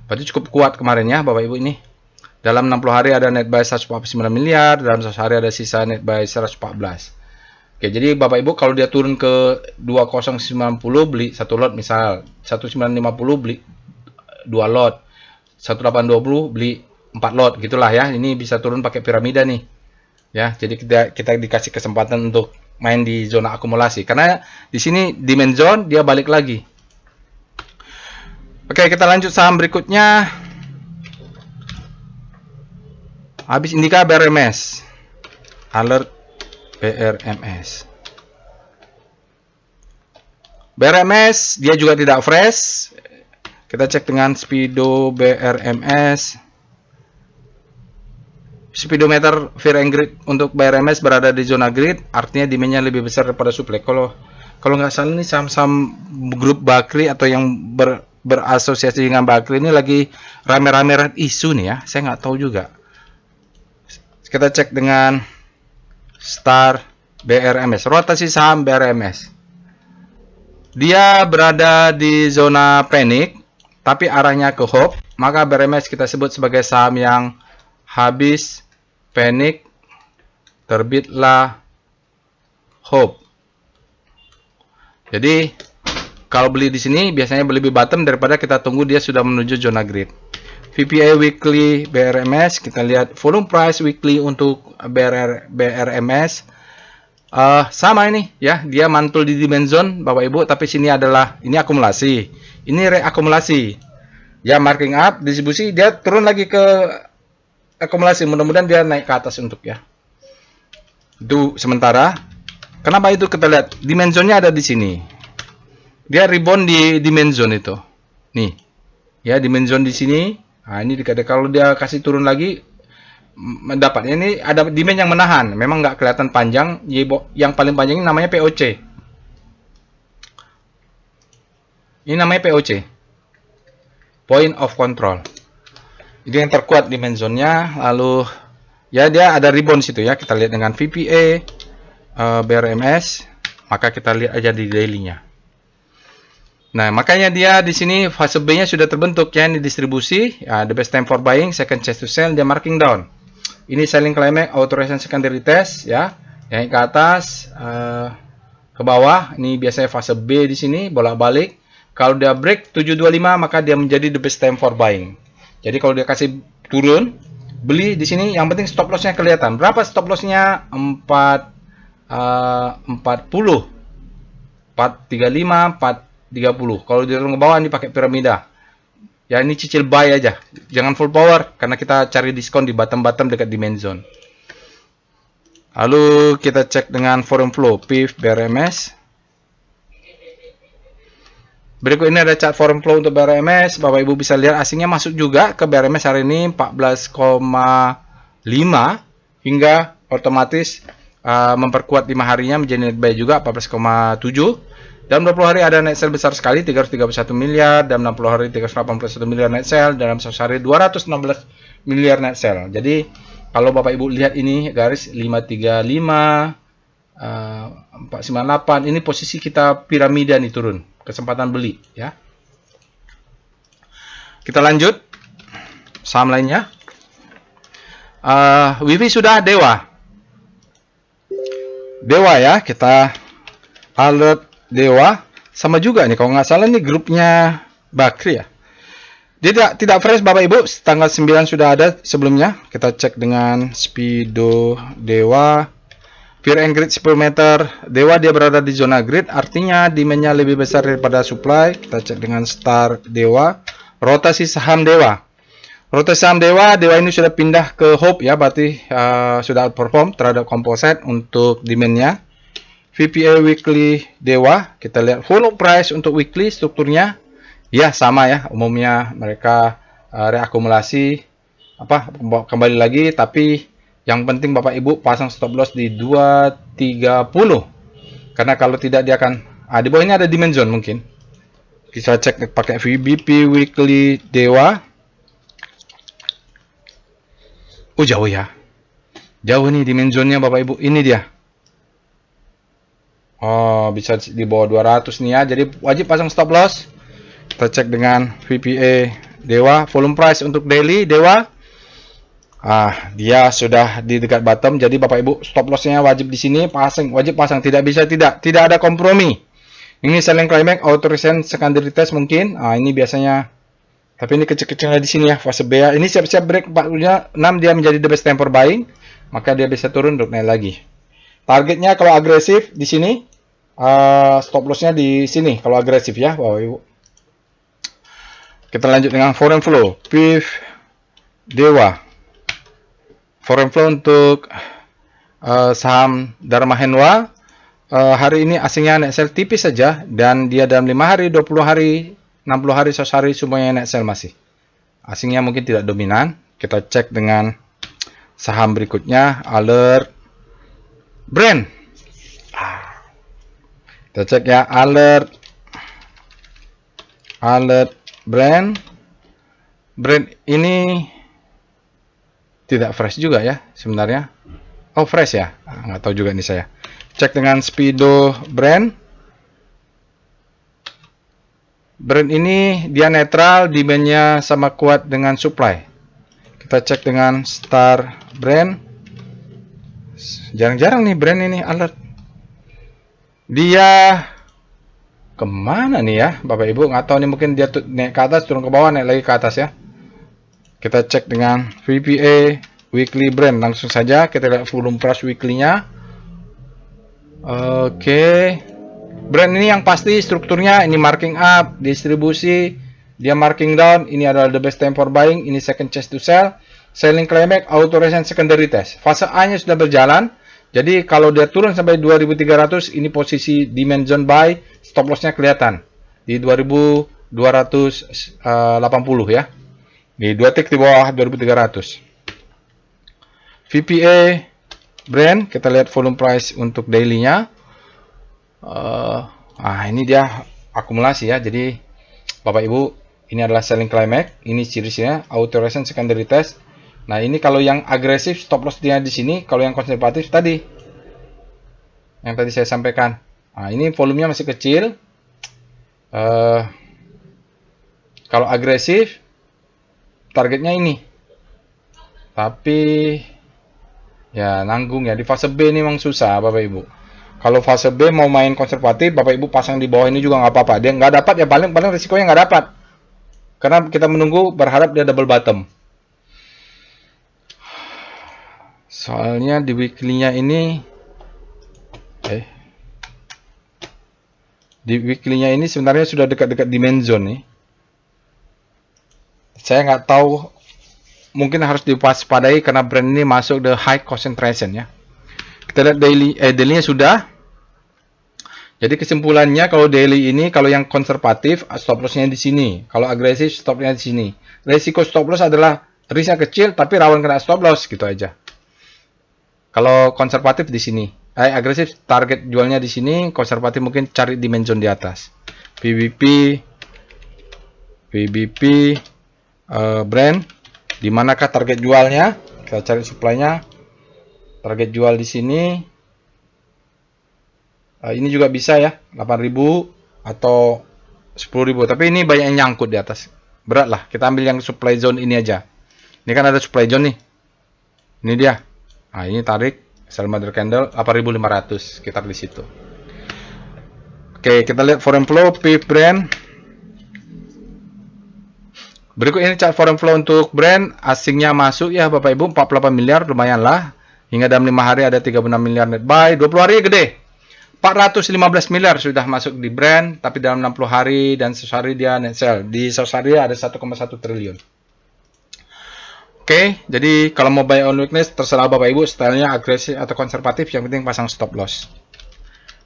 Berarti cukup kuat kemarin ya Bapak Ibu ini. Dalam 60 hari ada net buy 149 miliar, dalam 100 hari ada sisa net buy 114. Oke, jadi Bapak Ibu kalau dia turun ke 2090 beli satu lot, misal 1950 beli 2 lot, 1820 beli 4 lot, gitulah ya. Ini bisa turun pakai piramida nih. Ya, jadi kita dikasih kesempatan untuk main di zona akumulasi. Karena di sini demand zone dia balik lagi. Oke, kita lanjut saham berikutnya. Habis Indika BRMS. Alert BRMS. BRMS dia juga tidak fresh. Kita cek dengan Speedo BRMS. Speedometer Fear and Greed untuk BRMS berada di zona greed, artinya demand-nya lebih besar daripada supply. Kalau nggak salah ini saham-saham grup Bakri atau yang berasosiasi dengan Bakri ini lagi rame-rame isu nih ya. Saya nggak tahu juga. Kita cek dengan Star BRMS, rotasi saham BRMS. Dia berada di zona panic, tapi arahnya ke hope. Maka BRMS kita sebut sebagai saham yang habis panic, terbitlah hope. Jadi kalau beli di sini biasanya lebih bottom daripada kita tunggu dia sudah menuju zona greed. VPA weekly BRMS, kita lihat volume price weekly untuk BRMS sama ini ya, dia mantul di demand zone Bapak Ibu, tapi sini adalah ini akumulasi, ini reakumulasi ya, marking up distribusi, dia turun lagi ke akumulasi, mudah-mudahan dia naik ke atas untuk ya. Itu sementara. Kenapa itu? Kita lihat demand zone-nya ada di sini, dia rebound di demand zone itu nih ya, demand zone di sini. Nah, ini kalau dia kasih turun lagi mendapatnya ini ada demand yang menahan, memang nggak kelihatan panjang. Yang paling panjang ini namanya POC. Ini namanya POC, point of control. Ini yang terkuat demand zone-nya. Lalu ya dia ada rebound situ ya. Kita lihat dengan VPA BRMS, maka kita lihat aja di daily-nya. Nah, makanya dia di sini fase B-nya sudah terbentuk ya, ini distribusi, ya, the best time for buying, second chance to sell, dia marking down. Ini selling climax, authorization secondary test ya, yang ke atas ke bawah, ini biasanya fase B di sini, bolak-balik. Kalau dia break 725 maka dia menjadi the best time for buying. Jadi kalau dia kasih turun, beli di sini, yang penting stop loss-nya kelihatan. Berapa stop loss-nya? 40, 435, 430. Kalau dia turun ke bawah ini pakai piramida. Ya ini cicil buy aja. Jangan full power karena kita cari diskon di bottom-bottom dekat demand zone. Lalu kita cek dengan forum flow PIF BRMS. Berikut ini ada chart forum flow untuk BRMS. Bapak Ibu bisa lihat asingnya masuk juga ke BRMS hari ini 14,5 hingga otomatis memperkuat 5 harinya menjadi net buy juga 14,7. Dalam 20 hari ada net sell besar sekali 331 miliar, dalam 60 hari 381 miliar net sell, dalam 100 hari 216 miliar net sell. Jadi kalau Bapak Ibu lihat ini garis 535 498, ini posisi kita piramida nih turun, kesempatan beli ya. Kita lanjut saham lainnya. Wiwi sudah, Dewa ya, kita alert Dewa sama juga nih, kalau nggak salah nih grupnya Bakri ya. Dia tidak fresh Bapak Ibu, tanggal 9 sudah ada sebelumnya. Kita cek dengan Speedo Dewa, Fear and Greed 10 meter. Dewa dia berada di zona grid, artinya demand-nya lebih besar daripada supply. Kita cek dengan Star Dewa, rotasi saham Dewa. Rotasi saham Dewa ini sudah pindah ke Hope ya, berarti sudah outperform terhadap composite untuk demand-nya. VPA weekly Dewa, kita lihat volume price untuk weekly strukturnya ya sama ya, umumnya mereka reakumulasi kembali lagi, tapi yang penting Bapak Ibu pasang stop loss di 230 karena kalau tidak dia akan di bawah ini ada demand zone. Mungkin kita cek pakai VBP weekly Dewa. Jauh ya, jauh nih demand zone-nya Bapak Ibu, ini dia. Bisa di bawah 200 nih ya, jadi wajib pasang stop loss. Kita cek dengan VPA Dewa, volume price untuk daily Dewa Dia sudah di dekat bottom, jadi Bapak Ibu stop lossnya wajib di sini pasang, wajib pasang, tidak bisa tidak ada kompromi. Ini selling climax, auto resistance, secondary test mungkin. Ini biasanya, tapi ini kecil-kecilnya di sini ya, fase B ya. Ini siap-siap break 46, dia menjadi the best time for buying, maka dia bisa turun untuk naik lagi. Targetnya kalau agresif di sini, stop lossnya di sini kalau agresif ya, Bapak Ibu. Kita lanjut dengan foreign flow, PIF Dewa. Foreign flow untuk saham Dharma Henwa, hari ini asingnya net sell tipis saja, dan dia dalam 5 hari, 20 hari, 60 hari, 100 hari semuanya net sell masih. Asingnya mungkin tidak dominan. Kita cek dengan saham berikutnya, Alert Brand. Kita cek ya, Alert Brand. Brand ini tidak fresh juga ya sebenarnya. Oh, fresh ya, nggak tahu juga nih saya. Cek dengan Speedo Brand. Brand ini dia netral, demand-nya sama kuat dengan supply. Kita cek dengan Star Brand. Jarang-jarang nih brand ini alert. Dia kemana nih ya Bapak Ibu, nggak tahu nih, mungkin dia naik ke atas, turun ke bawah, naik lagi ke atas ya. Kita cek dengan VPA Weekly Brand, langsung saja kita lihat volume price weekly-nya. Oke. Brand ini yang pasti strukturnya ini marking up, distribusi, dia marking down, ini adalah the best time for buying, ini second chance to sell, selling climax, auto resistance, secondary test. Fase A-nya sudah berjalan. Jadi kalau dia turun sampai 2300, ini posisi demand zone buy, stop loss-nya kelihatan di 2280 ya. Di 2 tick di bawah 2300. VPA Brand, kita lihat volume price untuk daily-nya. Ini dia akumulasi ya. Jadi Bapak Ibu, ini adalah selling climax, ini ciri-cirinya auto resistance, secondary test. Nah, ini kalau yang agresif stop loss dia di sini, kalau yang konservatif tadi yang tadi saya sampaikan. Ini volumenya masih kecil. Kalau agresif targetnya ini. Tapi ya nanggung ya, di fase B ini memang susah Bapak Ibu. Kalau fase B mau main konservatif, Bapak Ibu pasang di bawah ini juga nggak apa-apa. Dia nggak dapat ya, paling risikonya nggak dapat. Karena kita menunggu, berharap dia double bottom. Soalnya di weekly-nya ini sebenarnya sudah dekat-dekat demand zone nih. Saya nggak tahu, mungkin harus diwaspadai karena brand ini masuk the high concentration ya. Kita lihat daily-nya sudah. Jadi kesimpulannya, kalau daily ini, kalau yang konservatif stop loss-nya di sini, kalau agresif stop-nya di sini. Resiko stop loss adalah risknya kecil tapi rawan kena stop loss, gitu aja. Kalau konservatif di sini, agresif target jualnya di sini, konservatif mungkin cari demand zone di atas. PBP Brand, di manakah target jualnya? Kita cari supply-nya. Target jual di sini. Ini juga bisa ya, 8.000 atau 10.000, tapi ini banyak yang nyangkut di atas. Berat lah, kita ambil yang supply zone ini aja. Ini kan ada supply zone nih. Ini dia. Ini tarik sell mother candle 8.500, sekitar di situ. Oke, kita lihat foreign flow PIF Brand. Berikut ini chart foreign flow untuk brand asingnya masuk ya Bapak Ibu, 48 miliar, lumayan lah. Hingga dalam 5 hari ada 36 miliar net buy, 20 hari gede. 415 miliar sudah masuk di brand, tapi dalam 60 hari dan 100 hari dia net sell. Di 100 hari ada 1,1 triliun. Oke, jadi kalau mau buy on weakness terserah Bapak Ibu, stylenya agresif atau konservatif, yang penting pasang stop loss.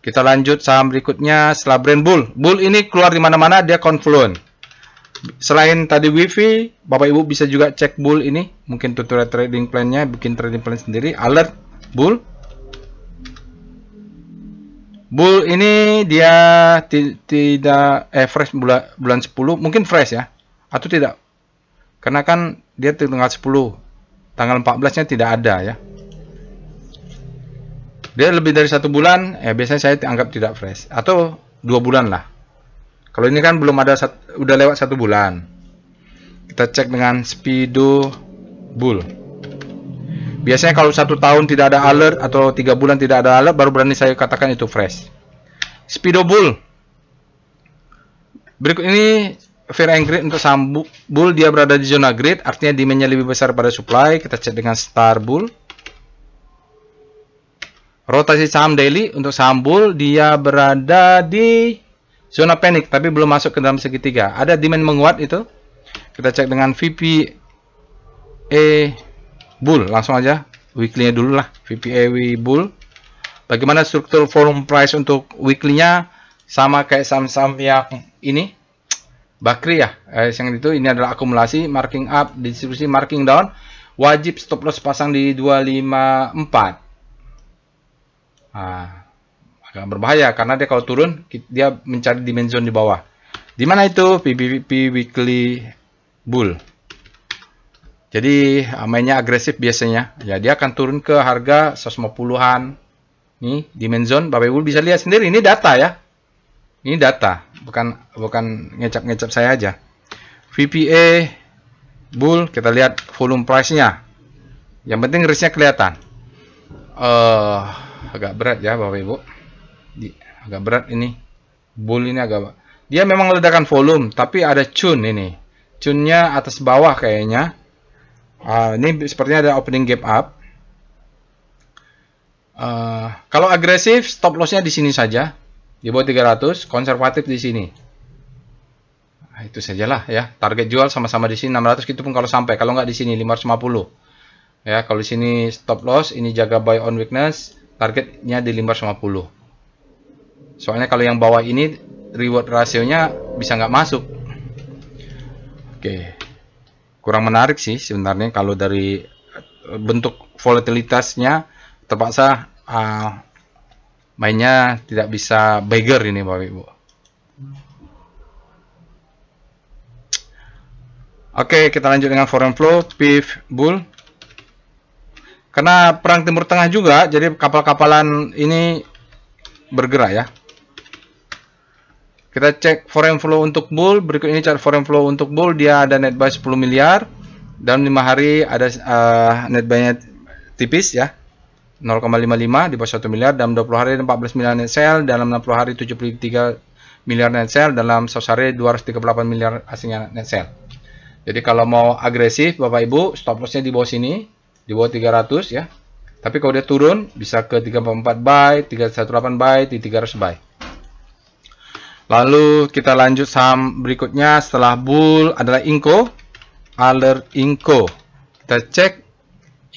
Kita lanjut saham berikutnya setelah brand Bull. Bull ini keluar di mana-mana, dia confluent. Selain tadi Wifi, Bapak Ibu bisa juga cek Bull ini, mungkin tutorial trading plan-nya, bikin trading plan sendiri. Alert Bull. Bull ini dia tidak fresh bulan 10, mungkin fresh ya, atau tidak. Karena kan dia tanggal 10, tanggal 14-nya tidak ada ya. Dia lebih dari 1 bulan, biasanya saya anggap tidak fresh, atau 2 bulan lah. Kalau ini kan belum ada, udah lewat 1 bulan. Kita cek dengan Speedo Bull. Biasanya kalau 1 tahun tidak ada alert atau 3 bulan tidak ada alert, baru berani saya katakan itu fresh. Speedo Bull. Berikut ini Fear and Greed untuk saham Bull, dia berada di zona greed, artinya demand-nya lebih besar pada supply. Kita cek dengan Star Bull. Rotasi saham daily untuk saham Bull, dia berada di zona panic, tapi belum masuk ke dalam segitiga. Ada demand menguat itu. Kita cek dengan VPA Bull, langsung aja weekly-nya dulu lah. VPA Bull. Bagaimana struktur volume price untuk weekly-nya? Sama kayak saham-saham yang ini. Bakri ya, yang itu ini adalah akumulasi, marking up, distribusi, marking down. Wajib stop loss pasang di 254. Agak berbahaya karena dia kalau turun dia mencari demand zone di bawah. Di mana itu? PBP Weekly Bull. Jadi mainnya agresif biasanya. Ya, dia akan turun ke harga 150-an. Nih, demand zone Bapak Ibu bisa lihat sendiri, ini data ya. Ini data, bukan ngecap-ngecap saya aja. VPA Bull, kita lihat volume price-nya. Yang penting risk-nya kelihatan. Agak berat ya Bapak Ibu. Agak berat ini. Bull ini agak. Dia memang ledakan volume, tapi ada tune ini. Tune-nya atas bawah kayaknya. Ini sepertinya ada opening gap up. Kalau agresif, stop loss-nya di sini saja. Di bawah 300, konservatif di sini. Nah, itu sajalah ya. Target jual sama-sama di sini 600, itu pun kalau sampai. Kalau nggak di sini 550. Ya, kalau di sini stop loss, ini jaga buy on weakness, targetnya di 550. Soalnya kalau yang bawah ini reward rasionya bisa nggak masuk. Oke. Kurang menarik sih sebenarnya kalau dari bentuk volatilitasnya terpaksa mainnya tidak bisa beggar ini Bapak Ibu. Oke, kita lanjut dengan foreign flow, PIF Bull. Karena perang Timur Tengah juga, jadi kapal-kapalan ini bergerak ya. Kita cek foreign flow untuk Bull. Berikut ini chart foreign flow untuk Bull. Dia ada net buy 10 miliar. Dalam 5 hari ada net buy-nya tipis ya. 0,55 di bawah 1 miliar. Dalam 20 hari 14 miliar net sell. Dalam 60 hari 73 miliar net sell. Dalam 100 hari 238 miliar asingnya net sell. Jadi kalau mau agresif Bapak Ibu, stop loss-nya di bawah sini, di bawah 300 ya. Tapi kalau dia turun bisa ke 344 buy, 318 buy, di 300 buy. Lalu kita lanjut saham berikutnya setelah Bull adalah Inco. Alert Inco. Kita cek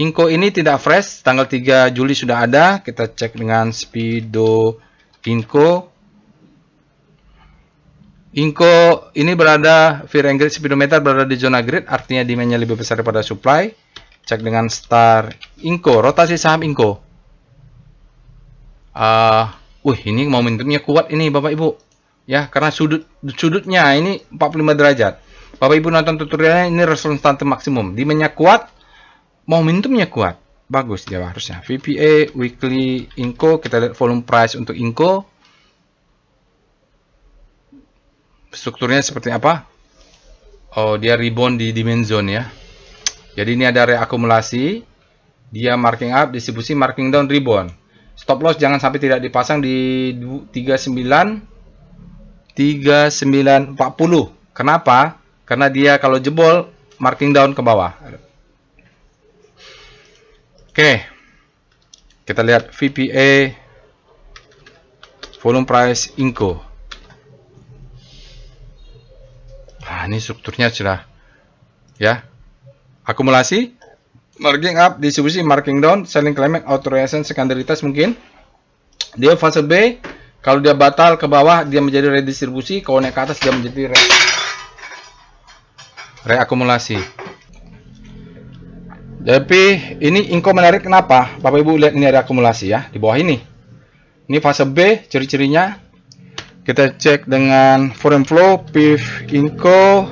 Inco ini tidak fresh, tanggal 3 Juli sudah ada. Kita cek dengan Speedo Inco. Inco ini berada, Fear and Greed speedometer berada di zona greed, artinya demand-nya lebih besar daripada supply. Cek dengan Star Inco, rotasi saham Inco. Ini momentumnya kuat ini Bapak Ibu. Ya, karena sudutnya ini 45 derajat. Bapak Ibu nonton tutorialnya, ini resultante maksimum. Demand-nya kuat, momentumnya kuat. Bagus dia harusnya. VPA weekly Inco, kita lihat volume price untuk Inco. Strukturnya seperti apa? Oh, dia rebound di demand zone ya. Jadi ini ada reakumulasi, dia marking up, distribusi, marking down, rebound. Stop loss jangan sampai tidak dipasang di 3940. Kenapa? Karena dia kalau jebol marking down ke bawah. Oke. Kita lihat VPA volume price Inco. Ini strukturnya sudah ya. Akumulasi, marking up, distribusi, marking down, selling climax, authorization, sekundaritas mungkin. Dia fase B, kalau dia batal ke bawah dia menjadi redistribusi, kalau naik ke atas dia menjadi reakumulasi. Tapi ini Inco menarik kenapa? Bapak Ibu lihat ini ada akumulasi ya di bawah ini. Ini fase B, ciri-cirinya. Kita cek dengan foreign flow, PIF Inco.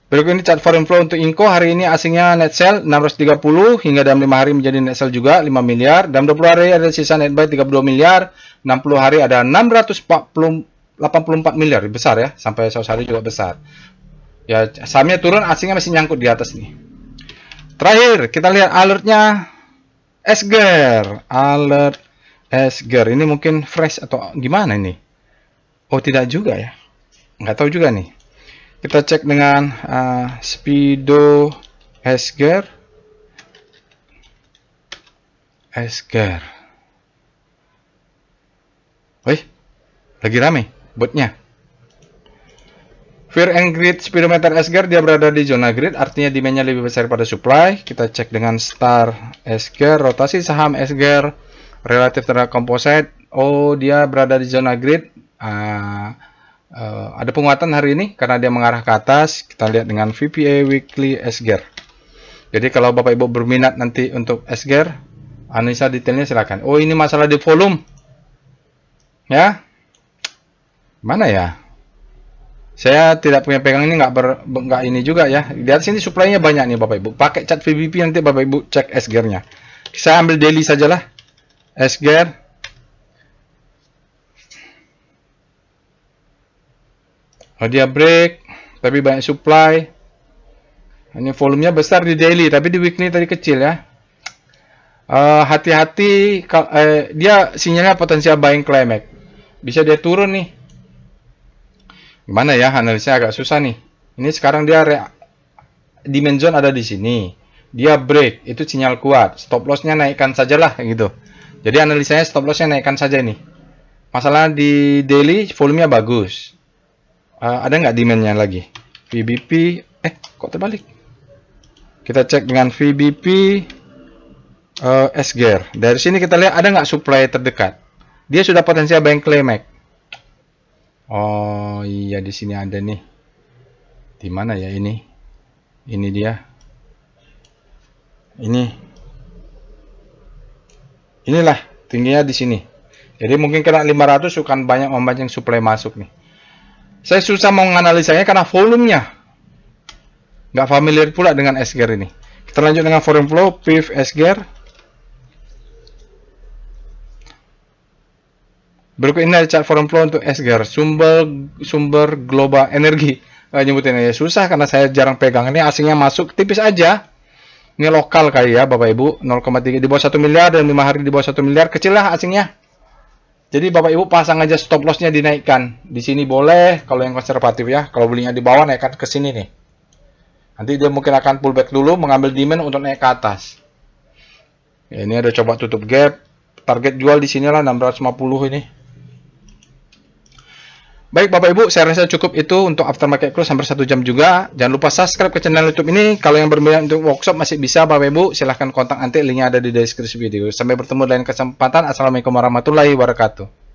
Berikut ini chart foreign flow untuk Inco. Hari ini asingnya net sell 630 hingga dalam 5 hari menjadi net sell juga 5 miliar. Dalam 20 hari ada sisa net buy 32 miliar. 60 hari ada 684 miliar, besar ya. Sampai 100 hari juga besar. Ya, sahamnya turun, asingnya masih nyangkut di atas nih. Terakhir, kita lihat alertnya Esger. Alert Esger. Ini mungkin fresh atau gimana ini? Oh, tidak juga ya. Nggak tahu juga nih. Kita cek dengan Speedo Esger. Esger. Wih, lagi rame botnya. Fear and Greed Speedometer Esger, dia berada di zona greed, artinya demand-nya lebih besar pada supply. Kita cek dengan Star Esger, rotasi saham Esger relatif terhadap composite. Oh, dia berada di zona greed. Ada penguatan hari ini karena dia mengarah ke atas. Kita lihat dengan VPA Weekly Esger. Jadi kalau Bapak Ibu berminat nanti untuk Esger, analisa detailnya silakan. Oh, ini masalah di volume. Ya. Mana ya? Saya tidak punya pegang ini, nggak ini juga ya. Lihat sini supply-nya banyak nih Bapak Ibu. Pakai cat VBP nanti Bapak Ibu cek Esger-nya. Saya ambil daily sajalah. Esger. Oh, dia break, tapi banyak supply. Ini volumenya besar di daily, tapi di weekly tadi kecil ya. Hati-hati, dia sinyalnya potensial buying climax. Bisa dia turun nih. Gimana ya, analisnya agak susah nih. Ini sekarang dia demand zone ada di sini. Dia break, itu sinyal kuat. Stop loss-nya naikkan sajalah gitu. Jadi analisanya stop loss-nya naikkan saja nih. Masalah di daily volumenya bagus. Ada nggak demand-nya lagi? VBP, kok terbalik? Kita cek dengan VBP Esger. Dari sini kita lihat ada nggak supply terdekat. Dia sudah potensial buying climax. Oh iya, di sini ada nih. Di mana ya ini? Ini dia. Inilah tingginya di sini. Jadi mungkin kena 500 bukan banyak membanting supply masuk nih. Saya susah mau menganalisanya karena volumenya. Nggak familiar pula dengan Esger ini. Kita lanjut dengan foreign flow, PIF Esger. Berikut ini ada chart foreign flow untuk Esger, sumber global energi. Nyebutinnya ya susah karena saya jarang pegang. Ini asingnya masuk tipis aja. Ini lokal kali ya Bapak Ibu, 0,3 di bawah 1 miliar dan 5 hari di bawah 1 miliar, kecil lah asingnya. Jadi Bapak Ibu pasang aja stop loss-nya dinaikkan. Di sini boleh kalau yang konservatif ya. Kalau belinya di bawah naikkan ke sini nih. Nanti dia mungkin akan pullback dulu mengambil demand untuk naik ke atas. Ya, ini ada coba tutup gap. Target jual di sinilah 650 ini. Baik Bapak Ibu, saya rasa cukup itu untuk aftermarket close hampir 1 jam juga. Jangan lupa subscribe ke channel YouTube ini. Kalau yang berminat untuk workshop masih bisa Bapak Ibu, silahkan kontak nanti, linknya ada di deskripsi video. Sampai bertemu lain kesempatan. Assalamualaikum warahmatullahi wabarakatuh.